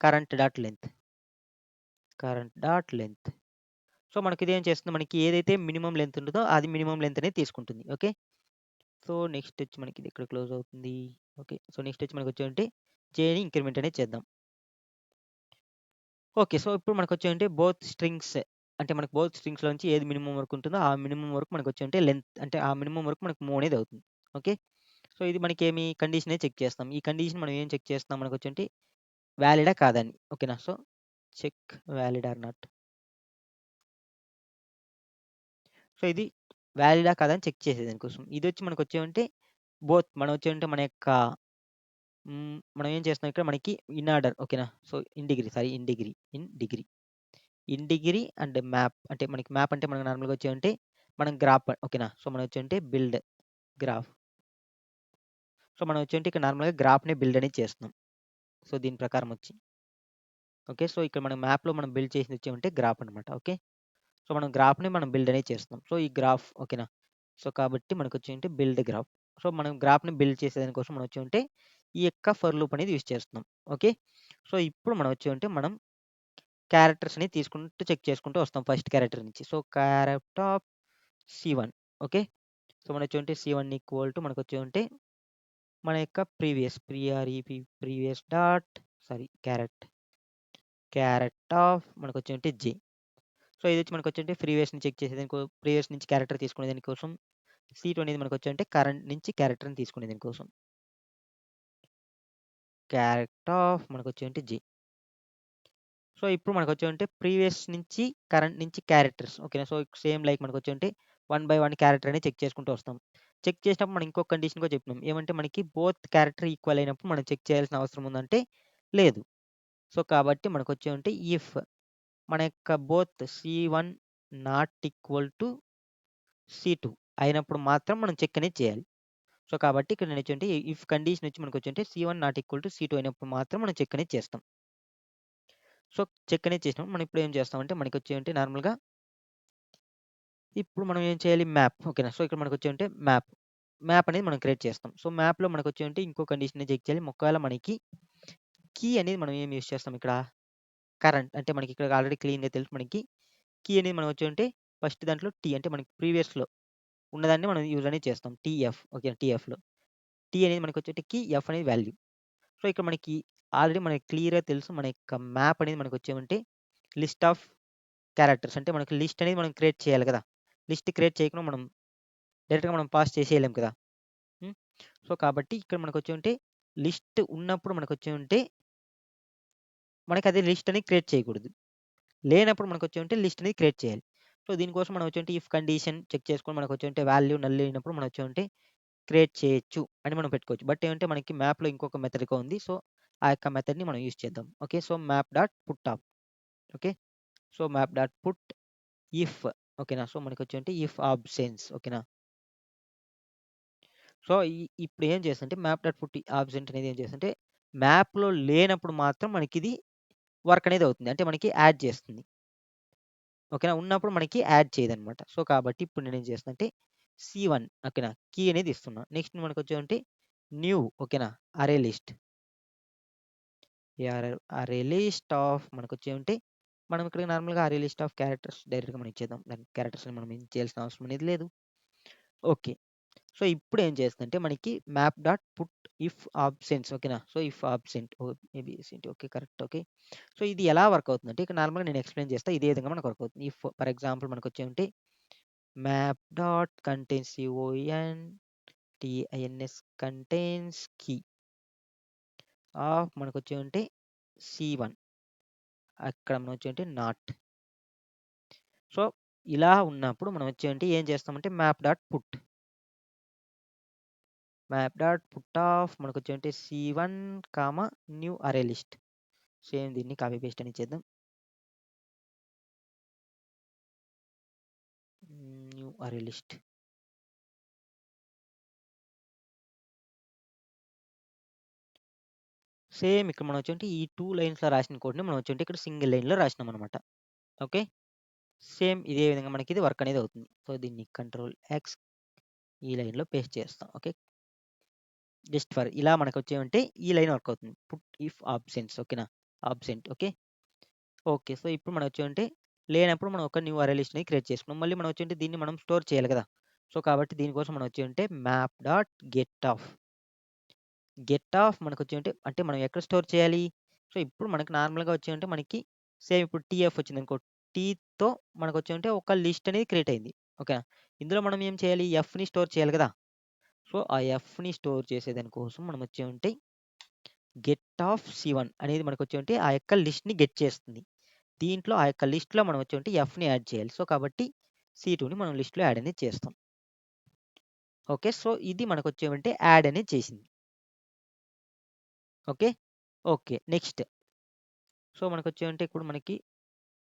current dot length. Current dot length. So, మనకిదేం చేస్తుంది మనకి ఏదైతే మినిమమ్ లెంత్ ఉంటదో అది మినిమమ్ లెంత్ అనేది తీసుకుంటుంది. ఓకే. సో, నెక్స్ట్ వచ్చి మనకి ఇది ఎక్కడ క్లోజ్ అవుతుంది. ఓకే. సో, నెక్స్ట్ వచ్చి మనకొచ్చేంటి జేని ఇంక్రిమెంట్ అనేది చేద్దాం. ఓకే. సో, ఇప్పుడు మనకొచ్చేంటి బోత్ స్ట్రింగ్స్ అంటే మనకు బోత్ స్ట్రింగ్స్‌లోంచి ఏది మినిమమ్ వరకు ఉంటుందో ఆ మినిమమ్ వరకు మనకొచ్చేంటి లెంత్ అంటే ఆ మినిమమ్ వరకు మనకు మూవ్ అనేది అవుతుంది. ఓకే. సో, ఇది మనకేమి కండిషనే చెక్ చేస్తాం. ఈ కండిషన్ మనం ఏం చెక్ చేస్తున్నాం మనకొచ్చేంటి వాలిడా కాదా అని. ఓకేనా. So, check valid or not. So, ఇది వాలిడా కాదా అని చెక్ చేసేదాని కోసం. ఇదొచ్చి మనకొచ్చేమంటే బోత్ మనం వచ్చేమంటే మన యొక్క మనం ఏం చేస్తున్నాం ఇక్కడ మనకి ఇన్ ఆర్డర్ ఓకేనా. So, in degree and map అంటే మనకి మ్యాప్ అంటే మనకు నార్మల్‌గా వచ్చేవంటే మనం గ్రాఫ్ ఓకేనా. సో, మనం వచ్చేంటే బిల్డ్ గ్రాఫ్. సో, మనం వచ్చేంటి ఇక్కడ నార్మల్‌గా గ్రాఫ్‌ని బిల్డ్ అనేది చేస్తున్నాం. సో, దీని ప్రకారం వచ్చి. ఓకే. సో, ఇక్కడ మనం మ్యాప్‌లో మనం బిల్డ్ చేసింది వచ్చేమంటే గ్రాఫ్ అనమాట. ఓకే. సో, మనం గ్రాఫ్‌ని మనం బిల్డ్ అనేది చేస్తున్నాం. సో, ఈ గ్రాఫ్ ఓకేనా. సో, కాబట్టి మనకొచ్చేంటి బిల్డ్ గ్రాఫ్. సో, మనం గ్రాఫ్‌ని బిల్డ్ చేసేదాని కోసం మనం వచ్చేమంటే ఈ యొక్క ఫర్ లూప్ అనేది యూజ్ చేస్తున్నాం. ఓకే. సో, ఇప్పుడు మనం వచ్చేమంటే మనం క్యారెక్టర్స్‌ని తీసుకుంటూ చెక్ చేసుకుంటూ వస్తాం ఫస్ట్ క్యారెక్టర్ నుంచి. సో, క్యారెక్టర్ ఆఫ్ సి1 ఓకే. సో, మనకొచ్చేమంటే సి1 ఈక్వల్ టు మనకొచ్చేమంటే మన యొక్క previous dot sorry char at of మనకొచ్చేమంటే జే. సో, ఇదొచ్చి మనకొచ్చేంటే ప్రీవియస్ నుంచి క్యారెక్టర్ తీసుకునే దానికోసం సి2 అనేది మనకొచ్చేంటే కరెంట్ నుంచి క్యారెక్టర్‌ని తీసుకునే దానికోసం. క్యారెక్టర్ ఆఫ్ మనకొచ్చేంటి జే. సో, ఇప్పుడు మనకొచ్చేమంటే ప్రీవియస్ నుంచి కరెంట్ నుంచి క్యారెక్టర్స్ ఓకేనా. సో, సేమ్ లైక్ మనకొచ్చేంటే 1 బై 1 క్యారెక్టర్ అనేది చెక్ చేసుకుంటూ వస్తాం. చెక్ చేసినప్పుడు మనం ఇంకొక కండిషన్ కూడా చెప్పినాం. ఏమంటే మనకి బోత్ క్యారెక్టర్ ఈక్వల్ అయినప్పుడు మనం చెక్ చేయాల్సిన అవసరం ఉందంటే లేదు. సో, కాబట్టి మనకొచ్చేమంటే ఇఫ్ మన యొక్క బోత్ సి1 నాట్ ఈక్వల్ టు సి2 అయినప్పుడు మాత్రం మనం చెక్ అనేది చేయాలి. సో, కాబట్టి ఇక్కడ నేనొచ్చేంటి ఇఫ్ కండిషన్ వచ్చి మనకొచ్చేంటే సి1 నాట్ ఈక్వల్ టు సి2 అయినప్పుడు మాత్రం మనం చెక్ అనేది చేస్తాం. సో, చెక్ అనేది చేసినప్పుడు మనం ఇప్పుడు ఏం చేస్తామంటే మనకొచ్చేంటి నార్మల్‌గా ఇప్పుడు మనం ఏం చేయాలి మ్యాప్ ఓకేనా. సో, ఇక్కడ మనకొచ్చేంటే మ్యాప్. మ్యాప్ అనేది మనం క్రియేట్ చేస్తాం. సో, మ్యాప్‌లో మనకొచ్చేంటి ఇంకో కండిషన్‌ని చెక్ చేయాలి. ఒకవేళ మనకి కీ అనేది మనం ఏం యూజ్ చేస్తాం ఇక్కడ? కరెంట్ అంటే మనకి ఇక్కడ ఆల్రెడీ క్లీన్‌గా తెలుసు మనకి. కీ అనేది మనం వచ్చుంటే ఫస్ట్ దాంట్లో టీ అంటే మనకి ప్రీవియస్‌లో ఉన్నదాన్ని మనం యూజ్ అనేది చేస్తాం. TF okay. టీఎఫ్‌లో. టీ అనేది మనకొచ్చేటి కీ, ఎఫ్ అనేది వాల్యూ. సో, ఇక్కడ మనకి ఆల్రెడీ మనకి క్లియర్‌గా తెలుసు మన యొక్క మ్యాప్ అనేది మనకొచ్చేమంటే లిస్ట్ ఆఫ్ క్యారెక్టర్స్ అంటే మనకి లిస్ట్ అనేది మనం క్రియేట్ చేయాలి కదా! లిస్ట్ క్రియేట్ చేయకుండా మనం డైరెక్ట్‌గా మనం పాస్ చేసేయలేం కదా! హ్మ్. సో, కాబట్టి ఇక్కడ మనకొచ్చేమంటే లిస్ట్ ఉన్నప్పుడు మనకొచ్చేమంటే మనకదే లిస్ట్ అనేది క్రియేట్ చేయకూడదు. లేనప్పుడు మనకొచ్చేమంటే లిస్ట్ అనేది క్రియేట్ చేయాలి. సో, దీనికోసం మనం వచ్చేమంటే ఇఫ్ కండిషన్ చెక్ చేసుకొని మనకొచ్చేమంటే వాల్యూ నల్ లేనప్పుడు మనం వచ్చేమంటే క్రియేట్ చేయొచ్చు అని మనం పెట్టుకోవచ్చు. బట్ ఏంటంటే మనకి మ్యాప్‌లో ఇంకొక మెథడ్ కూడా ఉంది. సో, ఆ యొక్క మెథడ్‌ని మనం యూజ్ చేద్దాం. Okay. So, map dot put of okay. So, map dot put if ఓకేనా. సో, మనకొచ్చేంటి ఇఫ్ ఆబ్సెన్స్ ఓకేనా. సో, ఇప్పుడు ఏం చేస్తుంటే మ్యాప్ డాట్ పుట్ ఆబ్సెంట్ అనేది ఏం చేస్తుంటే మ్యాప్‌లో లేనప్పుడు మాత్రం మనకిది వర్క్ అనేది అవుతుంది. అంటే మనకి యాడ్ చేస్తుంది. ఓకేనా. ఉన్నప్పుడు మనకి యాడ్ చేయదనమాట. సో, కాబట్టి ఇప్పుడు నేనేం చేస్తున్నా సి1 ఓకేనా. కీ అనేది ఇస్తున్నా. నెక్స్ట్ మనకొచ్చేమంటే న్యూ ఓకేనా. అరే లిస్ట్. అరే లిస్ట్ ఆఫ్ మనకొచ్చేమంటే మనం ఇక్కడ నార్మల్‌గా అరే లిస్ట్ ఆఫ్ క్యారెక్టర్స్ డైరెక్ట్‌గా మనం ఇచ్చేద్దాం. దానికి క్యారెక్టర్స్‌ని మనం ఏం చేయాల్సిన అవసరం అనేది లేదు. ఓకే. సో, ఇప్పుడు ఏం చేస్తుందంటే మనకి map dot put if absents ఓకేనా. So, if absent ABCT okay. Correct okay. So, ఇది ఎలా వర్క్ అవుతుందంటే ఇక్కడ నార్మల్‌గా నేను ఎక్స్‌ప్లెయిన్ చేస్తా. ఇదే విధంగా మనకు వర్క్ అవుతుంది. ఇఫ్ ఫర్ ఎగ్జాంపుల్ మనకొచ్చేమంటే map dot contains CONTINS contains key of మనకొచ్చేమంటే సి1 అక్కడ మనం వచ్చేంటి నాట్. సో, ఇలా ఉన్నప్పుడు మనం వచ్చేంటి ఏం చేస్తామంటే మ్యాప్ డాట్ పుట్ ఆఫ్ మనకొచ్చేంటి సి1 comma new array list. Same దీన్ని కాపీ పేస్ట్ అని చేద్దాం. New array list. సేమ్ ఇక్కడ మనం వచ్చేంటి ఈ 2 లైన్స్‌లో రాసిన కోడ్‌ని మనం వచ్చేంటి ఇక్కడ సింగిల్ లైన్‌లో రాసినామనమాట. ఓకే. సేమ్ ఇదే విధంగా మనకిది వర్క్ అనేది అవుతుంది. సో, దీన్ని కంట్రోల్ ఎక్స్ ఈ లైన్‌లో పేస్ట్ చేస్తాం. ఓకే. జస్ట్ ఫర్ ఇలా మనకొచ్చేమంటే ఈ లైన్ వర్క్ అవుతుంది. పుట్ ఇఫ్ ఆబ్సెంట్స్ ఓకేనా. Absent okay. ఓకే. సో, ఇప్పుడు మనం వచ్చేమంటే లేనప్పుడు మనం ఒక న్యూ అరే లిస్ట్‌ని క్రియేట్ చేసుకున్నాం. మళ్ళీ మనం వచ్చేంటి దీన్ని మనం స్టోర్ చేయాలి కదా! సో, కాబట్టి దీనికోసం మనం వచ్చేంటే మ్యాప్ డాట్ గెట్ ఆఫ్ మనకొచ్చేంటే అంటే మనం ఎక్కడ స్టోర్ చేయాలి? సో, ఇప్పుడు మనకు నార్మల్‌గా వచ్చేంటే మనకి సేమ్ ఇప్పుడు టీఎఫ్ వచ్చిందనుకో. టీతో మనకొచ్చేంటే ఒక లిస్ట్ అనేది క్రియేట్ అయింది. ఓకేనా. ఇందులో మనం ఏం చేయాలి? ఎఫ్‌ని స్టోర్ చేయాలి కదా! సో, ఆ ఎఫ్‌ని స్టోర్ చేసేదాని కోసం మనం వచ్చేమంటే గెట్ ఆఫ్ సి1 అనేది మనకొచ్చేమంటే ఆ యొక్క లిస్ట్‌ని గెట్ చేస్తుంది. దీంట్లో ఆ యొక్క లిస్ట్‌లో మనం వచ్చేమంటే ఎఫ్‌ని యాడ్ చేయాలి. సో, కాబట్టి సి2ని మనం లిస్ట్‌లో యాడ్ అనేది చేస్తాం. ఓకే. సో, ఇది మనకొచ్చేమంటే యాడ్ అనేది చేసింది. ఓకే. ఓకే. నెక్స్ట్. సో, మనకొచ్చేమంటే ఇప్పుడు మనకి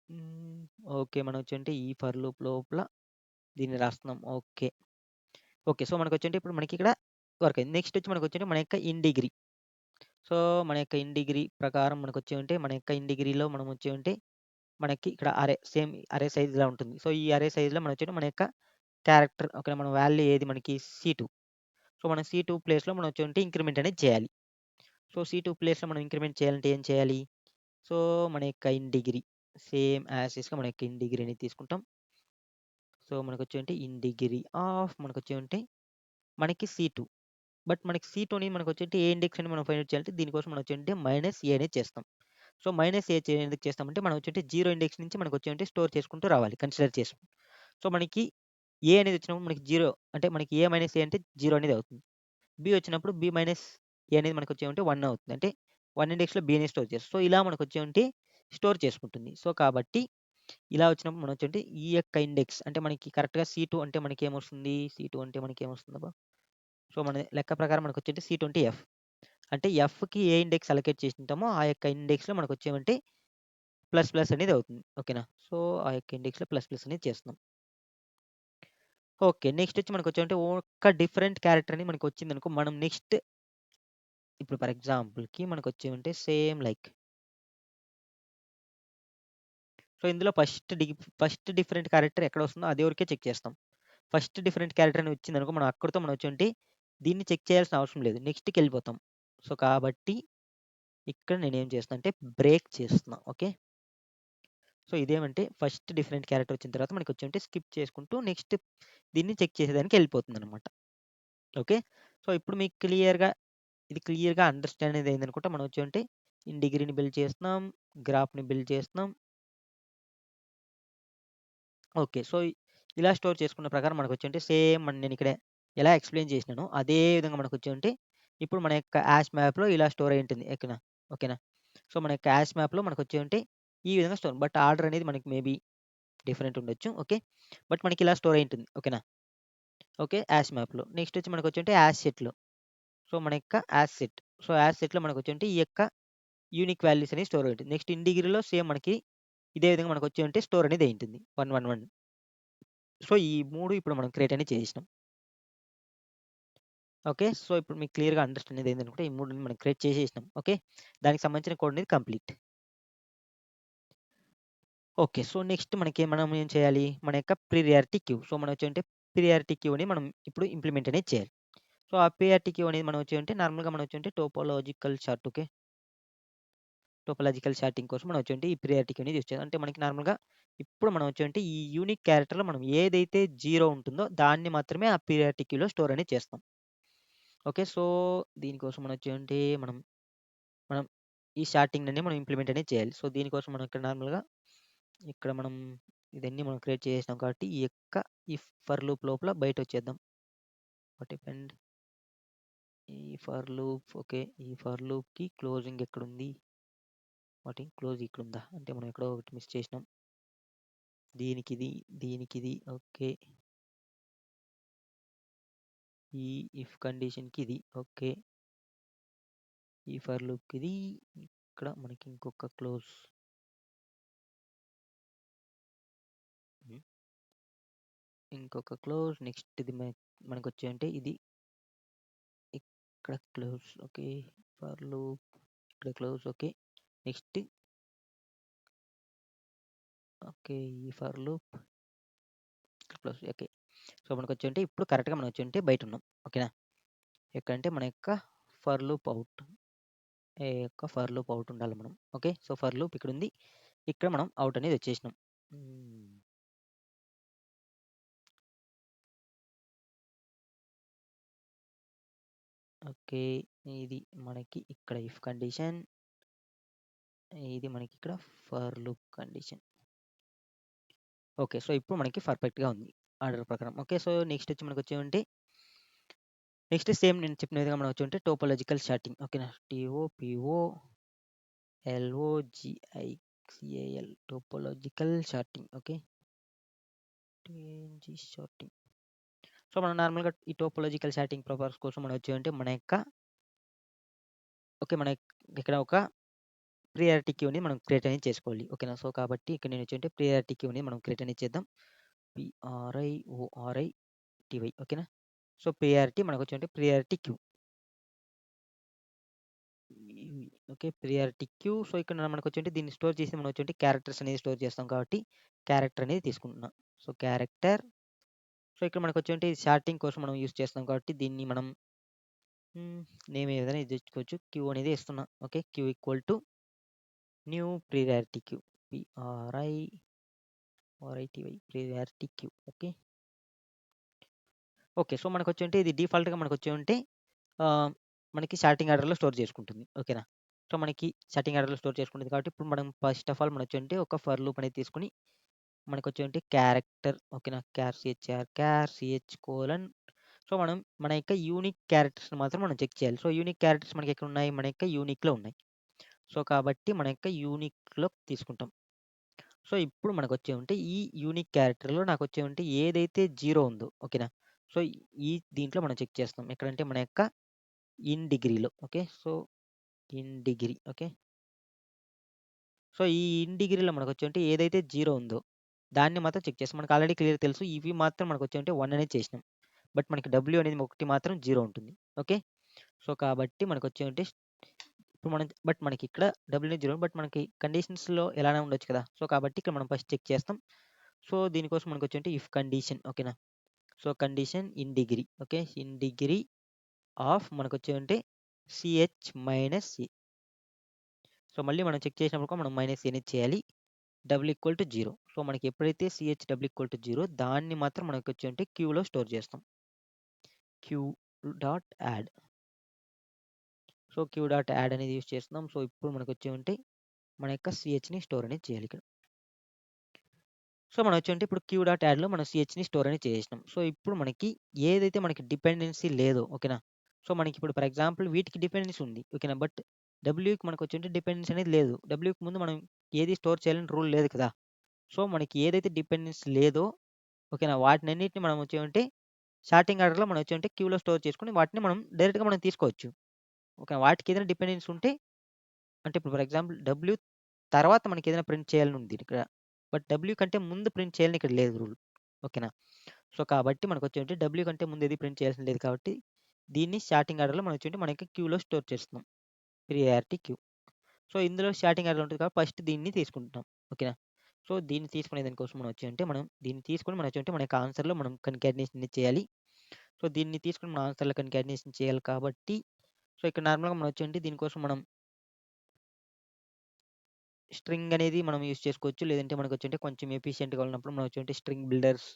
హ్మ్. ఓకే. మనం వచ్చేంటే ఈ ఫర్ లూప్ లోపల దీన్ని రాస్తున్నాం. ఓకే. ఓకే. సో, మనకొచ్చేంటే ఇప్పుడు మనకిక్కడ వర్క్ అయింది. నెక్స్ట్ వచ్చి మనకొచ్చేంటే మన యొక్క ఇన్ డిగ్రీ. సో, మన యొక్క ఇన్ డిగ్రీ ప్రకారం మనకొచ్చేమంటే మన యొక్క ఇన్ డిగ్రీలో మనం వచ్చేమంటే మనకి ఇక్కడ అరే సేమ్ అరే సైజ్‌లా ఉంటుంది. సో, ఈ అరే సైజ్‌లో మనం వచ్చేటి మన యొక్క క్యారెక్టర్ ఓకే. మన వాల్యూ ఏది మనకి సి2. సో, మనం సి2 ప్లేస్‌లో మనం వచ్చేంటి ఇంక్రిమెంట్ అనేది చేయాలి. సో, సి2 ప్లేస్‌లో మనం ఇంక్రిమెంట్ చేయాలంటే ఏం చేయాలి? సో, మన యొక్క ఇన్ డిగ్రీ సేమ్ యాజ్ ఇస్‌గా మన యొక్క ఇన్ డిగ్రీ అనేది తీసుకుంటాం. సో, మనకొచ్చేంటి ఇన్ డిగ్రీ ఆఫ్ మనకొచ్చేమంటే మనకి సి2. బట్ మనకి సి2ని మనకొచ్చేంటి ఏ ఇండెక్స్ అని మనం ఫైండ్ ఔట్ చేయాలంటే దీనికోసం మనం వచ్చేంటి మైనస్ ఏ అనేది చేస్తాం. సో, మైనస్ ఏ ఎందుకు చేస్తామంటే మనం వచ్చేంటి 0 ఇండెక్స్ నుంచి మనకొచ్చేంటి స్టోర్ చేసుకుంటూ రావాలి కన్సిడర్ చేసుకొని. సో, మనకి ఏ అనేది వచ్చినప్పుడు మనకి 0 అంటే మనకి ఏ మైనస్ ఏ అంటే 0 అనేది అవుతుంది. బి వచ్చినప్పుడు బి మైనస్ ఏ అనేది మనకొచ్చేమంటే 1 అవుతుంది. అంటే 1 ఇండెక్స్‌లో బి అనేది స్టోర్ చేస్తాం. సో, ఇలా మనకొచ్చేమంటే స్టోర్ చేసుకుంటుంది. సో, కాబట్టి ఇలా వచ్చినప్పుడు మనం వచ్చేంటి ఈ యొక్క ఇండెక్స్ అంటే మనకి కరెక్ట్‌గా సి2 అంటే మనకేమొస్తుంది? సి2 అంటే మనకేమొస్తుందబ్బా? సో, మన లెక్క ప్రకారం మనకొచ్చేటి సి20ఎఫ్. అంటే ఎఫ్‌కి ఏ ఇండెక్స్ అలొకేట్ చేసుంటామో ఆ యొక్క ఇండెక్స్‌లో మనకొచ్చేమంటే ప్లస్ ప్లస్ అనేది అవుతుంది. ఓకేనా. సో, ఆ యొక్క ఇండెక్స్‌లో ప్లస్ ప్లస్ అనేది చేస్తున్నాం. ఓకే. నెక్స్ట్ వచ్చి మనకొచ్చేమంటే ఒక్క డిఫరెంట్ క్యారెక్టర్ అని మనకొచ్చిందనుకో మనం నెక్స్ట్ ఇప్పుడు ఫర్ ఎగ్జాంపుల్‌కి మనకొచ్చేమంటే సేమ్ లైక్ సో, ఇందులో ఫస్ట్ డిఫరెంట్ క్యారెక్టర్ ఎక్కడొస్తుందో అది వరకే చెక్ చేస్తాం. ఫస్ట్ డిఫరెంట్ క్యారెక్టర్ అని వచ్చిందనుకో మనం అక్కడితో మనం వచ్చి దీన్ని చెక్ చేయాల్సిన అవసరం లేదు. నెక్స్ట్‌కి వెళ్ళిపోతాం. సో, కాబట్టి ఇక్కడ నేనేం చేస్తున్నా అంటే బ్రేక్ చేస్తున్నా. ఓకే. సో, ఇదేమంటే ఫస్ట్ డిఫరెంట్ క్యారెక్టర్ వచ్చిన తర్వాత మనకొచ్చేంటి స్కిప్ చేసుకుంటూ నెక్స్ట్ దీన్ని చెక్ చేసేదానికి వెళ్ళిపోతుందనమాట. ఓకే. సో, ఇప్పుడు మీకు క్లియర్‌గా అండర్‌స్టాండ్ అనేది అయిందనుకుంటా. మనం వచ్చేంటి ఇన్ డిగ్రీని బిల్డ్ చేస్తున్నాం. గ్రాఫ్‌ని బిల్డ్ చేస్తున్నాం. ఓకే. సో, ఇలా స్టోర్ చేసుకున్న ప్రకారం మనకొచ్చేంటి సేమ్ నేనిక్కడ ఎలా ఎక్స్‌ప్లెయిన్ చేసినానో అదే విధంగా మనకొచ్చేంటి ఇప్పుడు మన యొక్క యాష్ మ్యాప్‌లో ఇలా స్టోర్ అయ్యి ఉంటుంది. ఓకేనా? సో, మన యొక్క యాష్ మ్యాప్‌లో మనకొచ్చేంటి ఈ విధంగా స్టోర్ బట్ ఆర్డర్ అనేది మనకి మేబీ డిఫరెంట్ ఉండొచ్చు. ఓకే. బట్ మనకి ఇలా స్టోర్ అయ్యి ఉంటుంది. ఓకేనా? ఓకే. యాష్ మ్యాప్‌లో. నెక్స్ట్ వచ్చి మనకొచ్చేంటి యాష్ సెట్‌లో. సో, మన యొక్క యాష్ సెట్. సో, యాష్ సెట్‌లో మనకొచ్చేంటి ఈ యొక్క యూనిక్ వాల్యూస్ అనేవి స్టోర్ అయ్యి ఉంటుంది. నెక్స్ట్ ఇన్ డిగ్రీలో సేమ్ మనకి ఇదే విధంగా మనకొచ్చేంటి స్టోర్ అనేది అయ్యి ఉంటుంది. 1, 1, 1. సో, ఈ 3 ఇప్పుడు మనం క్రియేట్ అనేది చేసేసినాం. ఓకే. సో, ఇప్పుడు మీకు క్లియర్‌గా అండర్‌స్టాండ్ అనేది అయిందనుకుంటే ఈ 3ని మనం క్రియేట్ చేసేసినాం. ఓకే. దానికి సంబంధించిన కోడ్ అనేది కంప్లీట్. ఓకే. సో, నెక్స్ట్ మనం ఏం చేయాలి? మన యొక్క ప్రియారిటీ క్యూ. సో, మనం వచ్చేంటి ప్రియారిటీ క్యూని మనం ఇప్పుడు ఇంప్లిమెంట్ అనేది చేయాలి. సో, ఆ ప్రియారిటీ క్యూ అనేది మనం వచ్చేంటి నార్మల్‌గా మనం వచ్చేంటి topological chart. Okay. Topological charting కోసం మనం వచ్చేంటి ఈ ప్రియారిటీ క్యూని యూజ్ చేయాలి. అంటే మనకి నార్మల్‌గా ఇప్పుడు మనం వచ్చేంటి ఈ యూనిక్ క్యారెక్టర్‌లో మనం ఏదైతే 0 ఉంటుందో దాన్ని మాత్రమే ఆ ప్రియారిటీ క్యూలో స్టోర్ అనేది చేస్తాం. ఓకే. సో, దీనికోసం మనం వచ్చేంటి మనం ఈ షార్టింగ్‌నని మనం ఇంప్లిమెంట్ అనేది చేయాలి. సో, దీనికోసం మనం ఇక్కడ నార్మల్‌గా ఇక్కడ మనం ఇదన్నీ మనం క్రియేట్ చేసేసాం కాబట్టి ఈ యొక్క ఈ ఫర్ లూప్ లోపల బయటొచ్చేద్దాం. What happened? ఈ ఫర్ లూప్ ఓకే. ఈ ఫర్ లూప్‌కి క్లోజింగ్ ఎక్కడుంది? క్లోజ్ ఇక్కడుందా? అంటే మనం ఎక్కడో ఒకటి మిస్ చేసినాం. దీనికిది, దీనికిది ఓకే. ఈ ఇఫ్ కండిషన్‌కి ఇది ఓకే. ఈ ఫర్ లూప్‌కిది ఇక్కడ మనకి ఇంకొక క్లోజ్. హ్మ్. ఇంకొక క్లోజ్ నెక్స్ట్ ఇది మనకొచ్చేయంటే ఇది ఇక్కడ క్లోజ్ ఓకే. ఫర్ లూప్ ఇక్కడ క్లోజ్ ఓకే. Next okay. ఈ for loop close okay. So, మనకొచ్చేంటి ఇప్పుడు కరెక్ట్‌గా మనం వచ్చేంటి బయటున్నాం. ఓకేనా? ఎక్కడంటే మన యొక్క for loop out. For loop out ఉండాలి మనం. ఓకే. సో, ఫర్ లూప్ ఇక్కడుంది. ఇక్కడ మనం అవుట్ అనేది వచ్చేసినాం. హ్మ్. ఓకే. ఇది మనకి ఇక్కడ ఇఫ్ కండిషన్. ఇది మనకి ఇక్కడ for loop condition. Okay. So, ఇప్పుడు మనకి పర్ఫెక్ట్‌గా ఉంది. ఆర్డర్ ప్రకారం. ఓకే. సో, నెక్స్ట్ వచ్చి మనకొచ్చేమంటే నెక్స్ట్ సేమ్ నేను చెప్పిన విధంగా మనం వచ్చుంటే టోపోలాజికల్ చార్టింగ్. ఓకేనా? TOPOLOGICAL topological charting. Okay. TNG charting. So, మనం నార్మల్‌గా ఈ టోపోలాజికల్ చార్టింగ్ పర్పస్ కోసం మనం వచ్చేమంటే మన యొక్క ఓకే. ఇక్కడ ఒక ప్రియారిటీ క్యూని మనం క్రియేట్ అనేది చేసుకోవాలి. ఓకేనా? సో, కాబట్టి ఇక్కడ నేను వచ్చేంటే ప్రియారిటీ క్యూని మనం క్రియేట్ అనేది చేద్దాం. PRIORITY ఓకేనా? సో, ప్రియారిటీ మనకొచ్చేంటే priority queue. Okay. Priority queue. So, ఇక్కడ మనకొచ్చేంటి దీన్ని స్టోర్ చేసి మనం వచ్చేంటి క్యారెక్టర్స్ అనేది స్టోర్ చేస్తాం కాబట్టి క్యారెక్టర్ అనేది తీసుకుంటున్నాం. So, character. సో, ఇక్కడ మనకొచ్చేంటి సార్టింగ్ కోసం మనం యూజ్ చేస్తాం కాబట్టి దీన్ని మనం నేమ్ ఏదైనా ఇది ఇచ్చుకోవచ్చు. క్యూ అనేది ఇస్తున్నా. Okay. Queue equal to new priority queue. PRIORITY priority queue. Okay. Okay. So, మనకొచ్చేంటి ఇది డిఫాల్ట్‌గా మనకొచ్చేంటి మనకి సార్టింగ్ ఆర్డర్‌లో స్టోర్ చేసుకుంటుంది. ఓకేనా? సో, మనకి సెట్టింగ్ ఆర్డర్‌లో స్టోర్ చేసుకుంటుంది కాబట్టి ఇప్పుడు మనం ఫస్ట్ ఆఫ్ ఆల్ మనం వచ్చేంటి ఒక ఫర్ లూప్ అనేది తీసుకొని మనకొచ్చేంటి క్యారెక్టర్ ఓకేనా? క్యార్ CH కోలన్. సో, మనం మన యొక్క యూనిక్ క్యారెక్టర్స్‌ని మాత్రం మనం చెక్ చేయాలి. సో, యూనిక్ క్యారెక్టర్స్ మనకి ఎక్కడున్నాయి? మన యొక్క యూనిక్‌లో ఉన్నాయి. సో, కాబట్టి మన యొక్క యూనిక్‌లో తీసుకుంటాం. సో, ఇప్పుడు మనకొచ్చేవుంటే ఈ యూనిక్ క్యారెక్టర్‌లో నాకొచ్చేవుంటే ఏదైతే 0 ఉందో ఓకేనా? సో, ఈ దీంట్లో మనం చెక్ చేస్తాం. ఎక్కడంటే మన యొక్క ఇన్ డిగ్రీలో. Okay. So, in degree okay. So, ఈ ఇన్ డిగ్రీలో మనకొచ్చేంటి ఏదైతే 0 ఉందో దాన్ని మాత్రం చెక్ చేస్తాం. మనకు ఆల్రెడీ క్లియర్ తెలుసు. ఇవి మాత్రం మనకొచ్చేంటి 1 అనేది చేసినాం. బట్ మనకి డబ్ల్యూ అనేది ఒకటి మాత్రం 0 ఉంటుంది. ఓకే. సో, కాబట్టి మనకొచ్చేంటి ఇప్పుడు మనకిక్కడ డబ్ల్యూ అనేది 0 బట్ మనకి కండిషన్స్‌లో ఎలానే ఉండొచ్చు కదా! సో, కాబట్టి ఇక్కడ మనం ఫస్ట్ చెక్ చేస్తాం. సో, దీనికోసం మనకొచ్చేంటి ఇఫ్ కండిషన్ ఓకేనా? So condition in degree. Okay, in degree of మనకు వచ్చేవంటే సిహెచ్ మైనస్ సి. సో మళ్ళీ మనం చెక్ చేసినప్పుడు కూడా మనం మైనస్ అనేది చేయాలి. W equal to zero. So మనకి ఎప్పుడైతే CH W equal to zero, దాన్ని మాత్రం మనకి వచ్చి క్యూలో స్టోర్ చేస్తాం. Q dot add. So Q dot add అనేది యూస్ చేస్తున్నాం. సో ఇప్పుడు మనకు వచ్చి మన యొక్క సిహెచ్ని స్టోర్ అనేది చేయాలి ఇక్కడ. సో మనం వచ్చి ఇప్పుడు క్యూ డాట్ యాడ్లో మనం సిహెచ్ని స్టోర్ అనేది చేసినాం. సో ఇప్పుడు మనకి ఏదైతే మనకి డిపెండెన్సీ లేదో, ఓకేనా. సో మనకి ఇప్పుడు ఫర్ ఎగ్జాంపుల్ వీటికి డిపెండెన్సీ ఉంది, ఓకేనా. బట్ డబ్ల్యూకి మనకు వచ్చి డిపెండెన్సీ అనేది లేదు. డబ్ల్యూకి ముందు మనం ఏది స్టోర్ చేయాలని రూల్ లేదు కదా. సో మనకి ఏదైతే డిపెండెన్సీ లేదో, ఓకేనా, వాటినన్నిటిని మనం వచ్చి షార్టింగ్ ఆర్డర్లో మనం వచ్చి క్యూలో స్టోర్ చేసుకొని వాటిని మనం డైరెక్ట్గా మనం తీసుకోవచ్చు. ఓకే, వాటికి ఏదైనా డిపెండెన్సీ ఉంటే, అంటే ఇప్పుడు ఫర్ ఎగ్జాంపుల్ డబ్ల్యూ తర్వాత మనకి ఏదైనా ప్రింట్ చేయాలని ఉంది ఇక్కడ, బట్ డబ్ల్యూ కంటే ముందు ప్రింట్ చేయాలని ఇక్కడ లేదు రూల్, ఓకేనా. సో కాబట్టి మనకు వచ్చి డబ్ల్యూ కంటే ముందు ఏది ప్రింట్ చేయాల్సిన లేదు కాబట్టి దీన్ని స్టార్టింగ్ ఆర్డర్లో మనం వచ్చి మనకి క్యూలో స్టోర్ చేస్తున్నాం, ప్రియారిటీ క్యూ. సో ఇందులో స్టార్టింగ్ ఆర్డర్ ఉంటుంది కాబట్టి ఫస్ట్ దీన్ని తీసుకుంటున్నాం, ఓకేనా. సో దీన్ని తీసుకునే దానికోసం మనం మనం దీన్ని తీసుకొని మనం మన యొక్క ఆన్సర్లో మనం కన్కాటినేషన్ చేయాలి. సో దీన్ని తీసుకొని మన ఆన్సర్లో కన్కాటినేషన్ చేయాలి కాబట్టి, సో ఇక్కడ నార్మల్గా మనం దీనికోసం మనం స్ట్రింగ్ అనేది మనం యూజ్ చేసుకోవచ్చు. లేదంటే మనకు కొంచెం ఎఫిషియెంట్‌గా ఉన్నప్పుడు మనం స్ట్రింగ్ బిల్డర్స్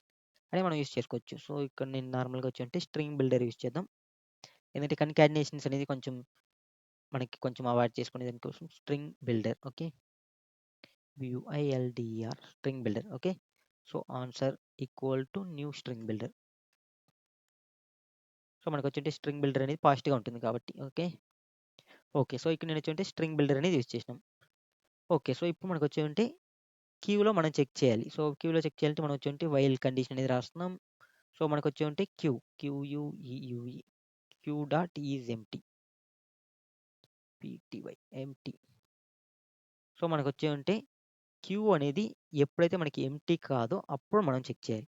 అని మనం యూజ్ చేసుకోవచ్చు. సో ఇక్కడ నేను నార్మల్‌గా స్ట్రింగ్ బిల్డర్ యూజ్ చేద్దాం. ఎందుకంటే కన్కాటినేషన్స్ అనేది మనకి కొంచెం అవాయిడ్ చేసుకునే దానికోసం string builder. Okay, WILDER string builder. Okay, so answer equal to new string builder. So మనకు స్ట్రింగ్ బిల్డర్ అనేది పాజిటివ్‌గా ఉంటుంది కాబట్టి. Okay, okay. సో ఇక్కడ నేను స్ట్రింగ్ బిల్డర్ అనేది యూజ్ చేసినాం. ఓకే, సో ఇప్పుడు మనకు క్యూలో మనం చెక్ చేయాలి. సో క్యూలో చెక్ చేయాలంటే మనం వైల్ కండిషన్ అనేది రాస్తున్నాం. సో మనకు queue Q U E U E queue dot is empty P T Y empty. So మనకు క్యూ అనేది ఎప్పుడైతే మనకి ఎంటీ కాదో అప్పుడు మనం చెక్ చేయాలి.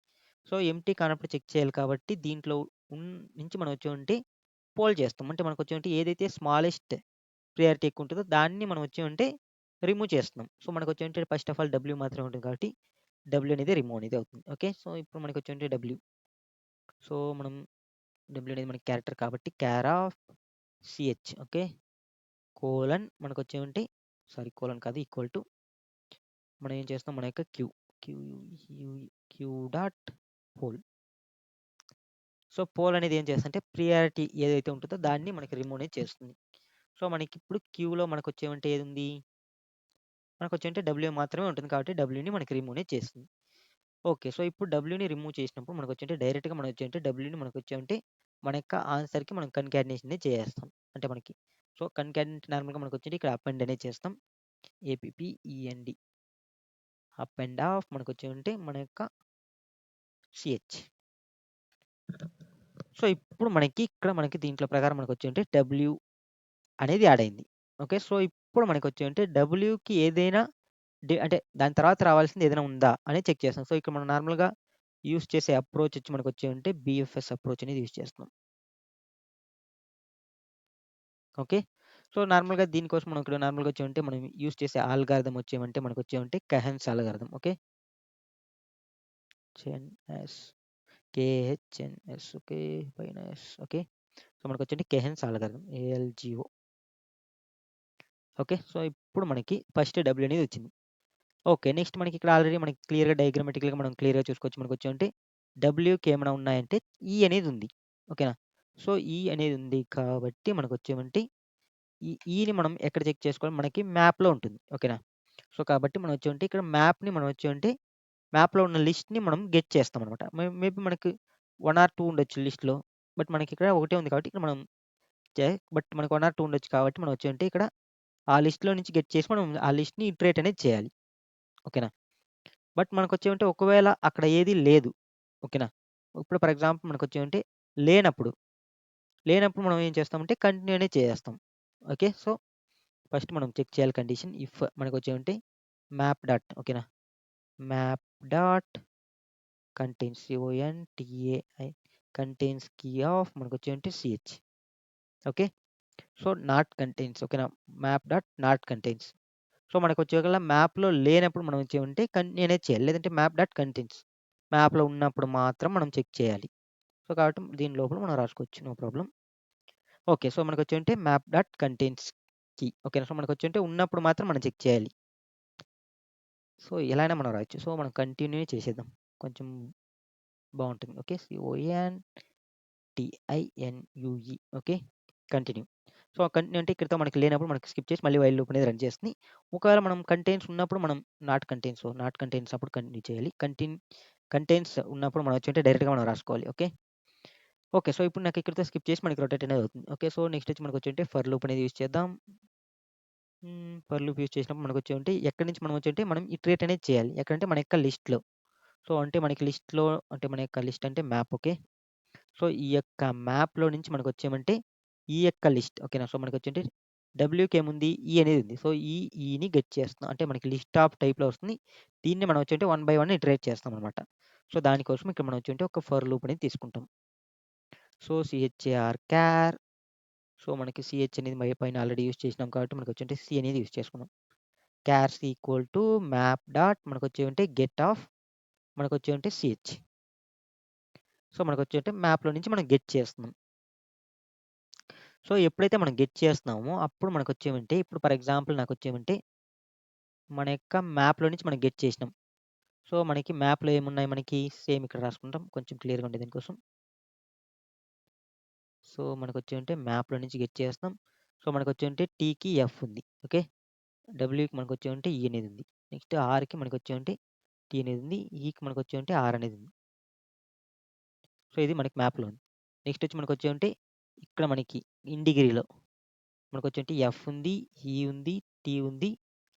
సో ఎంటీ కానప్పుడు చెక్ చేయాలి కాబట్టి దీంట్లో నుంచి మనం పోల్ చేస్తాం. అంటే మనకు ఏదైతే స్మాలెస్ట్ ప్రియారిటీ ఎక్కువ ఉంటుందో దాన్ని మనం రిమూవ్ చేస్తున్నాం. సో మనకు ఫస్ట్ ఆఫ్ ఆల్ డబ్ల్యూ మాత్రమే ఉంటుంది కాబట్టి డబ్ల్యూ అనేది రిమూవ్ అనేది అవుతుంది. ఓకే, సో ఇప్పుడు మనకు డబ్ల్యూ. సో మనం డబ్ల్యూ అనేది మనకి క్యారెక్టర్ కాబట్టి char of CH. Okay, colon మనకు సారీ కోలన్ కాదు, ఈక్వల్ టు మనం ఏం చేస్తాం, మన యొక్క Q Q Q dot poll. So poll అనేది ఏం చేస్తుందంటే ప్రియారిటీ ఏదైతే ఉంటుందో దాన్ని మనకి రిమూవ్ అనేది చేస్తుంది. సో మనకి ఇప్పుడు క్యూలో మనకు ఏది ఉంది, మనకు డబ్ల్యూ మాత్రమే ఉంటుంది కాబట్టి డబ్ల్యూని మనకి రిమూవ్ అనేది చేస్తుంది. ఓకే, సో ఇప్పుడు డబ్ల్యూని రిమూవ్ చేసినప్పుడు మనకు డైరెక్ట్గా మనం డబ్ల్యూని మనకు మన యొక్క ఆన్సర్కి మనం కన్కాటినేషన్ అనేది చేస్తాం. అంటే మనకి సో కన్కాటినేట్ నార్మల్గా మనకు ఇక్కడ అపెండ్ అనేది చేస్తాం. ఏపీఈఎన్డి అప్ అండ్ ఆఫ్ మనకు మన యొక్క సిహెచ్. సో ఇప్పుడు ఇక్కడ మనకి దీంట్లో ప్రకారం మనకు డబ్ల్యూ అనేది యాడ్ అయింది. ఓకే, సో ఇప్పుడు మనకు డబ్ల్యూకి ఏదైనా అంటే దాని తర్వాత రావాల్సింది ఏదైనా ఉందా అని చెక్ చేస్తాం. సో ఇక్కడ మనం నార్మల్గా యూస్ చేసే అప్రోచ్ వచ్చి మనకు బిఎఫ్ఎస్ అప్రోచ్ అనేది యూస్ చేస్తున్నాం. ఓకే, సో నార్మల్గా దీనికోసం మనం ఇక్కడ నార్మల్గా మనం యూస్ చేసే ఆల్గారిథం మనకు కహెన్స్ ఆల్గారిథం. ఓకే, చెన్ఎస్ కేహెచ్ఎన్ఎస్. ఓకే, పైన ఎస్. ఓకే, సో మనకు కహెన్స్ ఆల్గారిథం ఏఎల్జిఓ. ఓకే, సో ఇప్పుడు మనకి ఫస్ట్ డబ్ల్యూ అనేది వచ్చింది. ఓకే, నెక్స్ట్ మనకి ఇక్కడ ఆల్రెడీ మనకి క్లియర్‌గా డయాగ్రమాటికల్‌గా మనం క్లియర్‌గా చూసుకోవచ్చు. మనకు డబ్ల్యూకి ఏమైనా ఉన్నాయంటే ఈ అనేది ఉంది. ఓకేనా, సో ఈ అనేది ఉంది కాబట్టి మనకు ఈ ఈని మనం ఎక్కడ చెక్ చేసుకోవాలి, మనకి మ్యాప్‌లో ఉంటుంది. ఓకేనా, సో కాబట్టి మనం ఇక్కడ మ్యాప్‌ని మనం మ్యాప్‌లో ఉన్న లిస్ట్‌ని మనం గెట్ చేస్తామనమాట. మేబీ మనకు 1 ఆర్ 2 ఉండొచ్చు లిస్ట్‌లో. బట్ మనకి ఇక్కడ ఒకటే ఉంది కాబట్టి ఇక్కడ మనం బట్ మనకు 1 ఆర్ 2 ఉండొచ్చు కాబట్టి మనం ఇక్కడ ఆ లిస్ట్‌లో నుంచి గెట్ చేసి మనం ఆ లిస్ట్‌ని ఇటరేట్ అనేది చేయాలి. ఓకేనా, బట్ మనకు ఒకవేళ అక్కడ ఏది లేదు. ఓకేనా, ఇప్పుడు ఫర్ ఎగ్జాంపుల్ మనకు లేనప్పుడు మనం ఏం చేస్తామంటే కంటిన్యూ అనేది చేసేస్తాం. ఓకే, సో ఫస్ట్ మనం చెక్ చేయాలి కండిషన్ ఇఫ్ మనకు మ్యాప్ డాట్. ఓకేనా, map dot contains CONTAI contains key of మనకు CH. Okay, so not contains. ఓకేనా, map dot not contains. So మనకు ఒకవేళ మ్యాప్‌లో లేనప్పుడు మనం కంటిన్యూ అనేది చేయాలి. లేదంటే మ్యాప్ డాట్ కంటైన్స్ మ్యాప్‌లో ఉన్నప్పుడు మాత్రం మనం చెక్ చేయాలి. సో, కాబట్టి దీని లోపల మనం రాసుకోవచ్చు. No problem. ఓకే. సో, మనకొచ్చేంటే మ్యాప్ డాట్ కంటెంట్స్ కీ. ఓకేనా. సో, మనకొచ్చేంటే ఉన్నప్పుడు మాత్రం మనం చెక్ చేయాలి. సో, ఎలా అయినా మనం రాయొచ్చు. సో, మనం కంటిన్యూ చేసేద్దాం. కొంచెం బావుంటుంది. Okay. CONTINUE. Okay. Continue. So, continue అంటే ఇక్కడితో మనకి లేనప్పుడు మనకి స్కిప్ చేసి మళ్ళీ వైల్ లూప్ అనేది రన్ చేస్తుంది. ఒకవేళ మనం కంటెంట్స్ ఉన్నప్పుడు మనం నాట్ కంటెంట్స్ అప్పుడు కంటిన్యూ చేయాలి. కంటెంట్స్ ఉన్నప్పుడు మనం వచ్చుంటే డైరెక్ట్‌గా మనం రాసుకోవాలి. ఓకే. ఓకే. సో, ఇప్పుడు నాకు ఇక్కడితో స్కిప్ చేసి మనకి రొటేట్ అనేది అవుతుంది. ఓకే. సో, నెక్స్ట్ వచ్చి మనకొచ్చుంటే ఫర్ లూప్ అనేది యూజ్ చేద్దాం. ఫర్ లూప్ యూజ్ చేసినప్పుడు మనకొచ్చేంటే ఎక్కడి నుంచి మనం వచ్చుంటే మనం ఇటరేట్ అనేది చేయాలి. ఎక్కడంటే మన యొక్క లిస్ట్‌లో. సో, అంటే మనకి లిస్ట్‌లో అంటే మన యొక్క లిస్ట్ అంటే మ్యాప్. ఓకే. సో, ఈ యొక్క మ్యాప్‌లో నుంచి మనకొచ్చేమంటే ఈ యొక్క లిస్ట్. ఓకేనా. సో, మనకొచ్చేంటే డబ్ల్యూకేముంది? ఈ అనేది ఉంది. సో, ఈని గెట్ చేస్తున్నాం. అంటే మనకి లిస్ట్ ఆఫ్ టైప్‌లో వస్తుంది. దీన్ని మనం వచ్చుంటే వన్ బై వన్ ఇటరేట్ చేస్తామనమాట. సో, దానికోసం ఇక్కడ మనం వచ్చుంటే ఒక ఫర్ లూప్ అనేది తీసుకుంటాం. సో, చార్ సో, మనకి సీహెచ్ అనేది పైన ఆల్రెడీ యూజ్ చేసినాం కాబట్టి మనకొచ్చేంటే సి అనేది యూజ్ చేసుకున్నాం. Chars equal to map dot మనకొచ్చేంటే గెట్ ఆఫ్ మనకొచ్చేంటే సీహెచ్. సో, మనకొచ్చేంటే మ్యాప్‌లో నుంచి మనం గెట్ చేస్తున్నాం. సో, ఎప్పుడైతే మనం గెట్ చేస్తున్నామో అప్పుడు మనకొచ్చేమంటే ఇప్పుడు ఫర్ ఎగ్జాంపుల్ నాకొచ్చేమంటే మన యొక్క మ్యాప్‌లో నుంచి మనం గెట్ చేసినాం. సో, మనకి మ్యాప్‌లో ఏమున్నాయి మనకి సేమ్ ఇక్కడ రాసుకుంటాం. కొంచెం క్లియర్‌గా ఉండే దీనికోసం. సో, మనకొచ్చేమంటే మ్యాప్‌లో నుంచి గెట్ చేస్తున్నాం. సో, మనకొచ్చేమంటే టీకి ఎఫ్ ఉంది. ఓకే. డబ్ల్యూకి మనకొచ్చేమంటే ఈ అనేది ఉంది. నెక్స్ట్ ఆర్‌కి మనకొచ్చేమంటే టీ అనేది ఉంది. ఈకి మనకొచ్చేమంటే ఆర్ అనేది ఉంది. సో, ఇది మనకి మ్యాప్‌లో ఉంది. నెక్స్ట్ వచ్చి మనకొచ్చేమంటే ఇక్కడ మనకి ఇన్ డిగ్రీలో మనకొచ్చేంటే ఎఫ్ ఉంది, ఈ ఉంది, టీ ఉంది,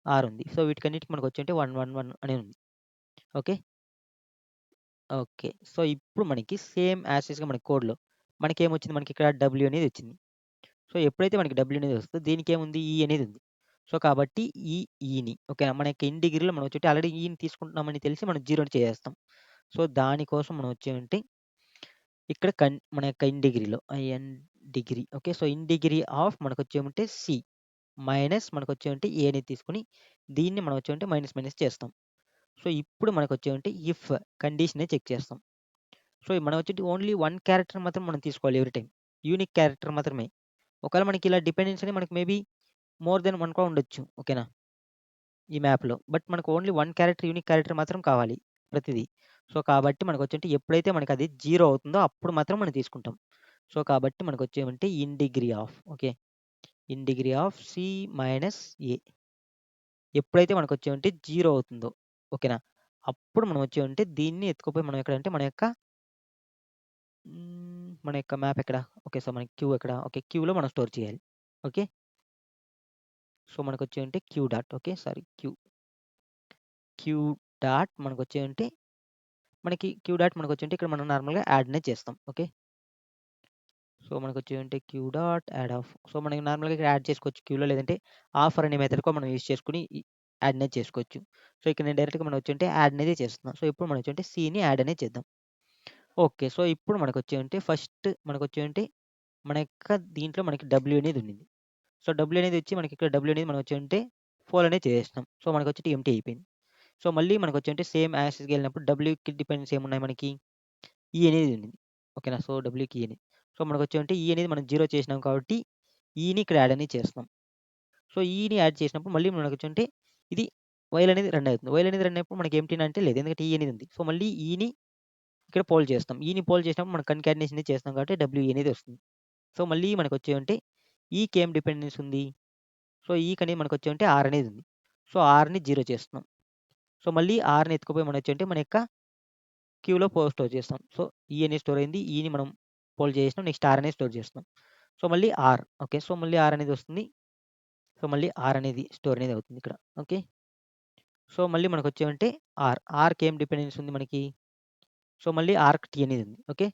ఆర్ ఉంది. సో, వీటికన్నిటికి మనకొచ్చేంటే 1, 1, 1 అని ఉంది. ఓకే. ఓకే. సో, ఇప్పుడు మనకి సేమ్ యాజ్ టీజ్‌గా మన కోడ్‌లో మనకేమొచ్చింది మనకిక్కడ డబ్ల్యూ అనేది వచ్చింది. సో, ఎప్పుడైతే మనకి డబ్ల్యూ అనేది వస్తదో దీనికేముంది ఈ అనేది ఉంది. సో, కాబట్టి ఈని ఓకేనా. మన యొక్క ఇన్ డిగ్రీలో మనం వచ్చేటి ఆల్రెడీ ఈని తీసుకుంటున్నామని తెలిసి మనం జీరోని చేసేస్తాం. సో, దానికోసం మనం వచ్చేమంటే ఇక్కడ మన యొక్క ఇన్ డిగ్రీలో IN degree. Okay. So, in degree of మనకొచ్చేమంటే సి మైనస్ మనకొచ్చేమంటే ఏ అనేది తీసుకొని దీన్ని మనం వచ్చేమంటే మైనస్ మైనస్ చేస్తాం. సో, ఇప్పుడు మనకొచ్చేమంటే ఇఫ్ కండిషనే చెక్ చేస్తాం. సో, మనం వచ్చేటి ఓన్లీ 1 క్యారెక్టర్ మాత్రం మనం తీసుకోవాలి ఎవ్రీ టైమ్. యూనిక్ క్యారెక్టర్ మాత్రమే. ఒకవేళ మనకి ఇలా డిపెండెన్స్ అని మనకి మేబీ మోర్ దెన్ 1 కూడా ఉండొచ్చు. ఓకేనా. ఈ మ్యాప్‌లో. బట్ మనకు ఓన్లీ 1 క్యారెక్టర్ యూనిక్ క్యారెక్టర్ మాత్రం కావాలి ప్రతిది. సో, కాబట్టి మనకొచ్చేంటే ఎప్పుడైతే మనకది 0 అవుతుందో అప్పుడు మాత్రం మనం తీసుకుంటాం. సో, కాబట్టి మనకొచ్చేమంటే in degree of okay. In degree of C minus A. ఎప్పుడైతే మనకొచ్చేమంటే 0 అవుతుందో ఓకేనా. అప్పుడు మనం వచ్చేమంటే దీన్ని ఎత్తుకుపోయి మనం ఎక్కడంటే మన యొక్క మ్యాప్ ఎక్కడ? ఓకే. సో, మనకి క్యూ ఎక్కడ? ఓకే. క్యూలో మనం స్టోర్ చేయాలి. ఓకే. సో, మనకొచ్చేమంటే queue dot okay. Sorry queue dot మనకొచ్చేమంటే మనకి క్యూ డాట్ మనకొచ్చేంటే ఇక్కడ మనం నార్మల్‌గా యాడ్ అనేది చేస్తాం. ఓకే. సో, మనకొచ్చేంటే queue dot add of. So, మనం నార్మల్‌గా ఇక్కడ యాడ్ చేసుకోవచ్చు క్యూలో లేదంటే ఆఫర్ అనే మెథడ్ కూడా మనం యూజ్ చేసుకొని యాడ్ అనేది చేసుకోవచ్చు. సో, ఇక్కడ నేను డైరెక్ట్‌గా మనం వచ్చేంటే యాడ్ అనేది చేస్తున్నాం. సో, ఇప్పుడు మనం వచ్చేంటే సిని యాడ్ అనేది చేద్దాం. ఓకే. సో, ఇప్పుడు మనకొచ్చేంటే ఫస్ట్ మనకొచ్చేంటే మన యొక్క దీంట్లో మనకి డబ్ల్యూ అనేది ఉండింది. సో, డబ్ల్యూ అనేది వచ్చి మనకి ఇక్కడ డబ్ల్యూ అనేది మనం వచ్చేంటే 4 అనేది చేసేసినాం. సో, మనకొచ్చేటి ఎంప్టీ అయిపోయింది. సో, మళ్ళీ మనకొచ్చేంటే సేమ్ యాజ్ టీజ్‌గా ఎళ్ళినప్పుడు డబ్ల్యూకి డిపెండెన్స్ ఏమున్నాయి మనకి? ఈ అనేది ఉండింది. ఓకేనా. సో, డబ్ల్యూకి ఈ అనేది. సో, మనకొచ్చేమంటే ఈ అనేది మనం 0 చేసినాం కాబట్టి ఈని ఇక్కడ యాడ్ అనేది చేస్తున్నాం. సో, ఈని యాడ్ చేసినప్పుడు మళ్ళీ మనకొచ్చేంటే ఇది వైల్ అనేది రన్ అవుతుంది. వైల్ అనేది రన్ అయినప్పుడు మనకి ఎంప్టీనా అంటే లేదు. ఎందుకంటే ఈ అనేది ఉంది. సో, మళ్ళీ ఈని ఇక్కడ పోల్ చేస్తాం. ఈని పోల్ చేసినప్పుడు మనం కన్కాటినేషన్ చేస్తాం కాబట్టి డబ్ల్యూ అనేది వస్తుంది. సో, మళ్ళీ మనకొచ్చేమంటే ఈకేం డిపెండెన్స్ ఉంది? సో, ఈకనేది మనకొచ్చేమంటే ఆర్ అనేది ఉంది. సో, ఆర్‌ని 0 చేస్తున్నాం. సో, మళ్ళీ ఆర్‌ని ఎత్తుకుపోయి మనం వచ్చేంటే మన యొక్క క్యూలో స్టోర్ చేస్తాం. సో, ఈ అనేది స్టోర్ అయింది. ఈని మనం పోల్ చేసేసినాం. నెక్స్ట్ ఆర్ అనేది స్టోర్ చేస్తున్నాం. సో, మళ్ళీ ఆర్. ఓకే. సో, మళ్ళీ ఆర్ అనేది వస్తుంది. సో, మళ్ళీ ఆర్ అనేది స్టోర్ అనేది అవుతుంది ఇక్కడ. ఓకే. సో, మళ్ళీ మనకొచ్చేమంటే ఆర్. ఆర్‌కి ఏం డిపెండెన్స్ ఉంది మనకి? సో, మళ్ళీ ఆర్‌కి టీ అనేది ఉంది. ఓకే.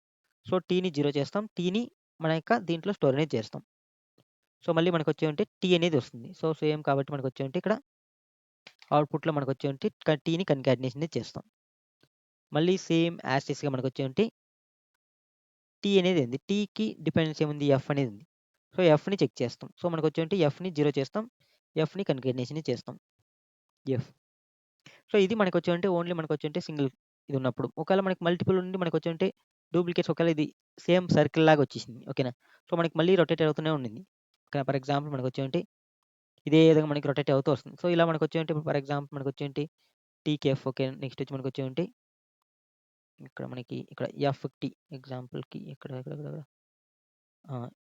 సో, టీని 0 చేస్తాం. టీని మన యొక్క దీంట్లో స్టోర్ అనేది చేస్తాం. సో, మళ్ళీ మనకొచ్చేమంటే టీ అనేది వస్తుంది. సో, సేమ్ కాబట్టి మనకొచ్చేమంటే ఇక్కడ అవుట్‌పుట్‌లో మనకొచ్చేమంటే టీని కన్కాటినేషన్ అనేది చేస్తాం. మళ్ళీ సేమ్ యాజ్ టీజ్‌గా మనకొచ్చేమంటే టీ అనేది ఉంది. టీకి డిపెండెన్స్ ఏముంది? ఎఫ్ అనేది ఉంది. సో, ఎఫ్‌ని చెక్ చేస్తాం. సో, మనకొచ్చేమంటే ఎఫ్‌ని 0 చేస్తాం. ఎఫ్‌ని కన్కాటినేషన్ చేస్తాం. ఎఫ్. సో, ఇది మనకొచ్చేమంటే ఓన్లీ మనకొచ్చేంటే సింగిల్ ఇది ఉన్నప్పుడు. ఒకవేళ మనకి మల్టిపుల్ ఉండి మనకొచ్చేంటే డూప్లికేట్స్ ఒకవేళ ఇది సేమ్ సర్కిల్ లాగా వచ్చేసింది. ఓకేనా? సో, మనకి మళ్ళీ రొటేట్ అవుతూనే ఉండింది. ఓకేనా? ఫర్ ఎగ్జాంపుల్ మనకొచ్చేంటి ఇదే విధంగా మనకి రొటేట్ అవుతూ వస్తుంది. సో, ఇలా మనకొచ్చేంటి ఇప్పుడు ఫర్ ఎగ్జాంపుల్ మనకొచ్చేంటి టీకేఎఫ్ ఓకే. నెక్స్ట్ వచ్చి మనకొచ్చేంటి ఇక్కడ మనకి ఇక్కడ ఎఫ్‌కి ఎగ్జాంపుల్‌కి ఎక్కడ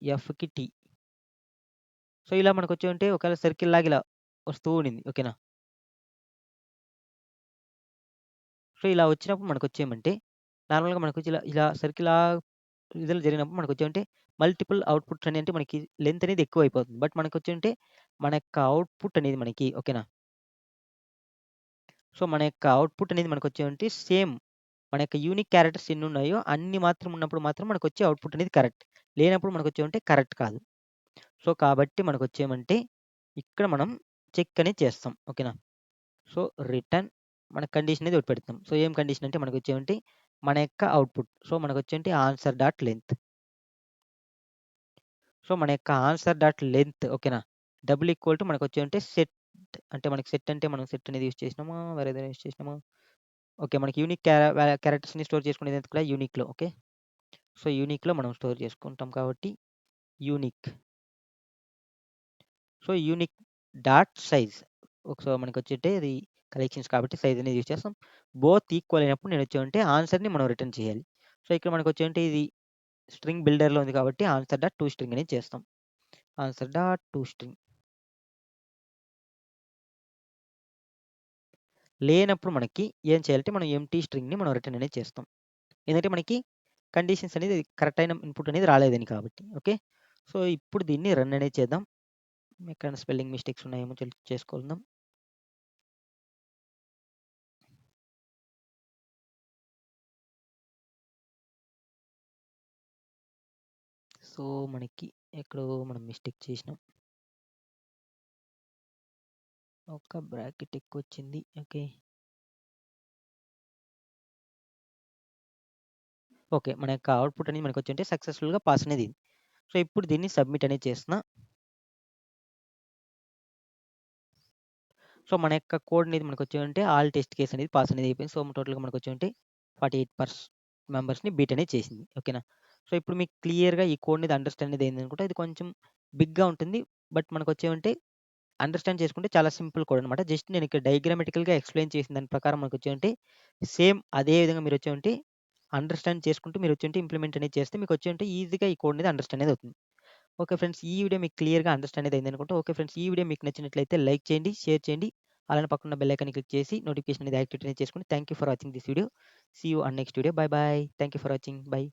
ఎఫ్‌కి టీ. సో, ఇలా మనకొచ్చేంటి ఒకవేళ సర్కిల్ లాగా ఇలా వస్తూ ఉండింది. ఓకేనా? సో, ఇలా వచ్చినప్పుడు మనకొచ్చేమంటే నార్మల్‌గా మనకొచ్చి ఇలా ఇలా సర్కిలా ఇదిలో జరిగినప్పుడు మనకొచ్చేమంటే మల్టిపుల్ అవుట్‌పుట్స్ అని అంటే మనకి లెంత్ అనేది ఎక్కువైపోతుంది. బట్ మనకొచ్చేంటే మన యొక్క అవుట్‌పుట్ అనేది మనకి ఓకేనా? సో, మన యొక్క అవుట్‌పుట్ అనేది మనకొచ్చేమంటే సేమ్ మన యొక్క యూనిక్ క్యారెక్టర్స్ ఎన్నున్నాయో అన్ని మాత్రం ఉన్నప్పుడు మాత్రం మనకొచ్చే అవుట్‌పుట్ అనేది కరెక్ట్. లేనప్పుడు మనకొచ్చేమంటే కరెక్ట్ కాదు. సో, కాబట్టి మనకొచ్చేమంటే ఇక్కడ మనం చెక్ అనేది చేస్తాం. ఓకేనా? సో, రిటర్న్ మన కండిషన్ అనేది ఒకటి పెడతాం. సో, ఏం కండిషన్ అంటే మనకొచ్చేమంటే మన యొక్క అవుట్‌పుట్. సో, మనకొచ్చేంటి ఆన్సర్ డాట్ లెంత్. సో, మన యొక్క ఆన్సర్ డాట్ లెంత్ ఓకేనా? డబుల్ ఈక్వల్ టు మనకొచ్చేంటే సెట్ అంటే మనకి సెట్ అంటే మనం సెట్ అనేది యూజ్ చేసినామా? వేరే ఏదైనా యూజ్ చేసినామా? ఓకే. మనకి యూనిక్ క్యారెక్టర్స్‌ని స్టోర్ చేసుకునేది ఎందుకు కూడా యూనిక్‌లో ఓకే. సో, యూనిక్‌లో మనం స్టోర్ చేసుకుంటాం కాబట్టి unique. So, unique dot size. So, మనకొచ్చేటే అది కలెక్షన్స్ కాబట్టి సైజ్ అనేది యూజ్ చేస్తాం. బోత్ ఈక్వల్ అయినప్పుడు నేనొచ్చేమంటే ఆన్సర్‌ని మనం రిటర్న్ చేయాలి. సో, ఇక్కడ మనకొచ్చేంటే ఇది స్ట్రింగ్ బిల్డర్‌లో ఉంది కాబట్టి ఆన్సర్ డాట్ టు స్ట్రింగ్ అనేది చేస్తాం. Answer dot to string. లేనప్పుడు మనకి ఏం చేయాలంటే మనం ఎంప్టీ స్ట్రింగ్‌ని మనం రిటర్న్ అనేది చేస్తాం. ఎందుకంటే మనకి కండిషన్స్ అనేది కరెక్ట్ అయిన ఇన్‌పుట్ అనేది రాలేదని కాబట్టి. ఓకే. సో, ఇప్పుడు దీన్ని రన్ అనేది చేద్దాం. ఎక్కడైనా స్పెల్లింగ్ మిస్టేక్స్ ఉన్నాయేమో చెక్ చేసుకుందాం. సో, మనకి ఎక్కడో మనం మిస్టేక్ చేసినాం. ఒక బ్రాకెట్ ఎక్కువొచ్చింది. ఓకే. ఓకే. మన యొక్క అవుట్‌పుట్ అనేది మనకొచ్చేంటే సక్సెస్‌ఫుల్‌గా పాస్ అనేది అయింది. సో, ఇప్పుడు దీన్ని సబ్మిట్ అనేది చేస్తున్నా. సో, మన యొక్క కోడ్ అనేది మనకొచ్చేమంటే ఆల్ టెస్ట్ కేస్ అనేది పాస్ అనేది అయిపోయింది. సో, టోటల్‌గా మనకొచ్చేమంటే 48 మెంబర్స్‌ని బీట్ అనేది చేసింది. ఓకేనా? సో, ఇప్పుడు మీకు క్లియర్‌గా ఈ కోడ్ అనేది అండర్‌స్టాండ్ అనేది అయిందనుకుంటే ఇది కొంచెం బిగ్‌గా ఉంటుంది. బట్ మనకొచ్చేమంటే అండర్‌స్టాండ్ చేసుకుంటే చాలా సింపుల్ కోడ్ అనమాట. జస్ట్ నేను ఇక్కడ డయాగ్రామాటికల్‌గా ఎక్స్‌ప్లెయిన్ చేసిన దాని ప్రకారం మనకొచ్చేమంటే సేమ్ అదే విధంగా మీరొచ్చేమంటే అండర్‌స్టాండ్ చేసుకుంటూ మీరొచ్చేంటే ఇంప్లిమెంట్ అనేది చేస్తే మీకొచ్చేంటే ఈజీగా ఈ కోడ్ అనేది అండర్‌స్టాండ్ అనేది అవుతుంది. Okay friends. ఈ వీడియో మీకు క్లియర్‌గా అండర్‌స్టాండ్ అనేది అయిందనుకుంటా. Okay friends. ఈ వీడియో మీకు నచ్చినట్లయితే లైక్ చేయండి, షేర్ చేయండి. అలానే పక్కన బెల్ ఐకాన్‌ని క్లిక్ చేసి నోటిఫికేషన్ అనేది యాక్టివేట్ అనేది చేసుకోండి. Thank you for watching this video. See you on next video. Bye bye. Thank you for watching. By.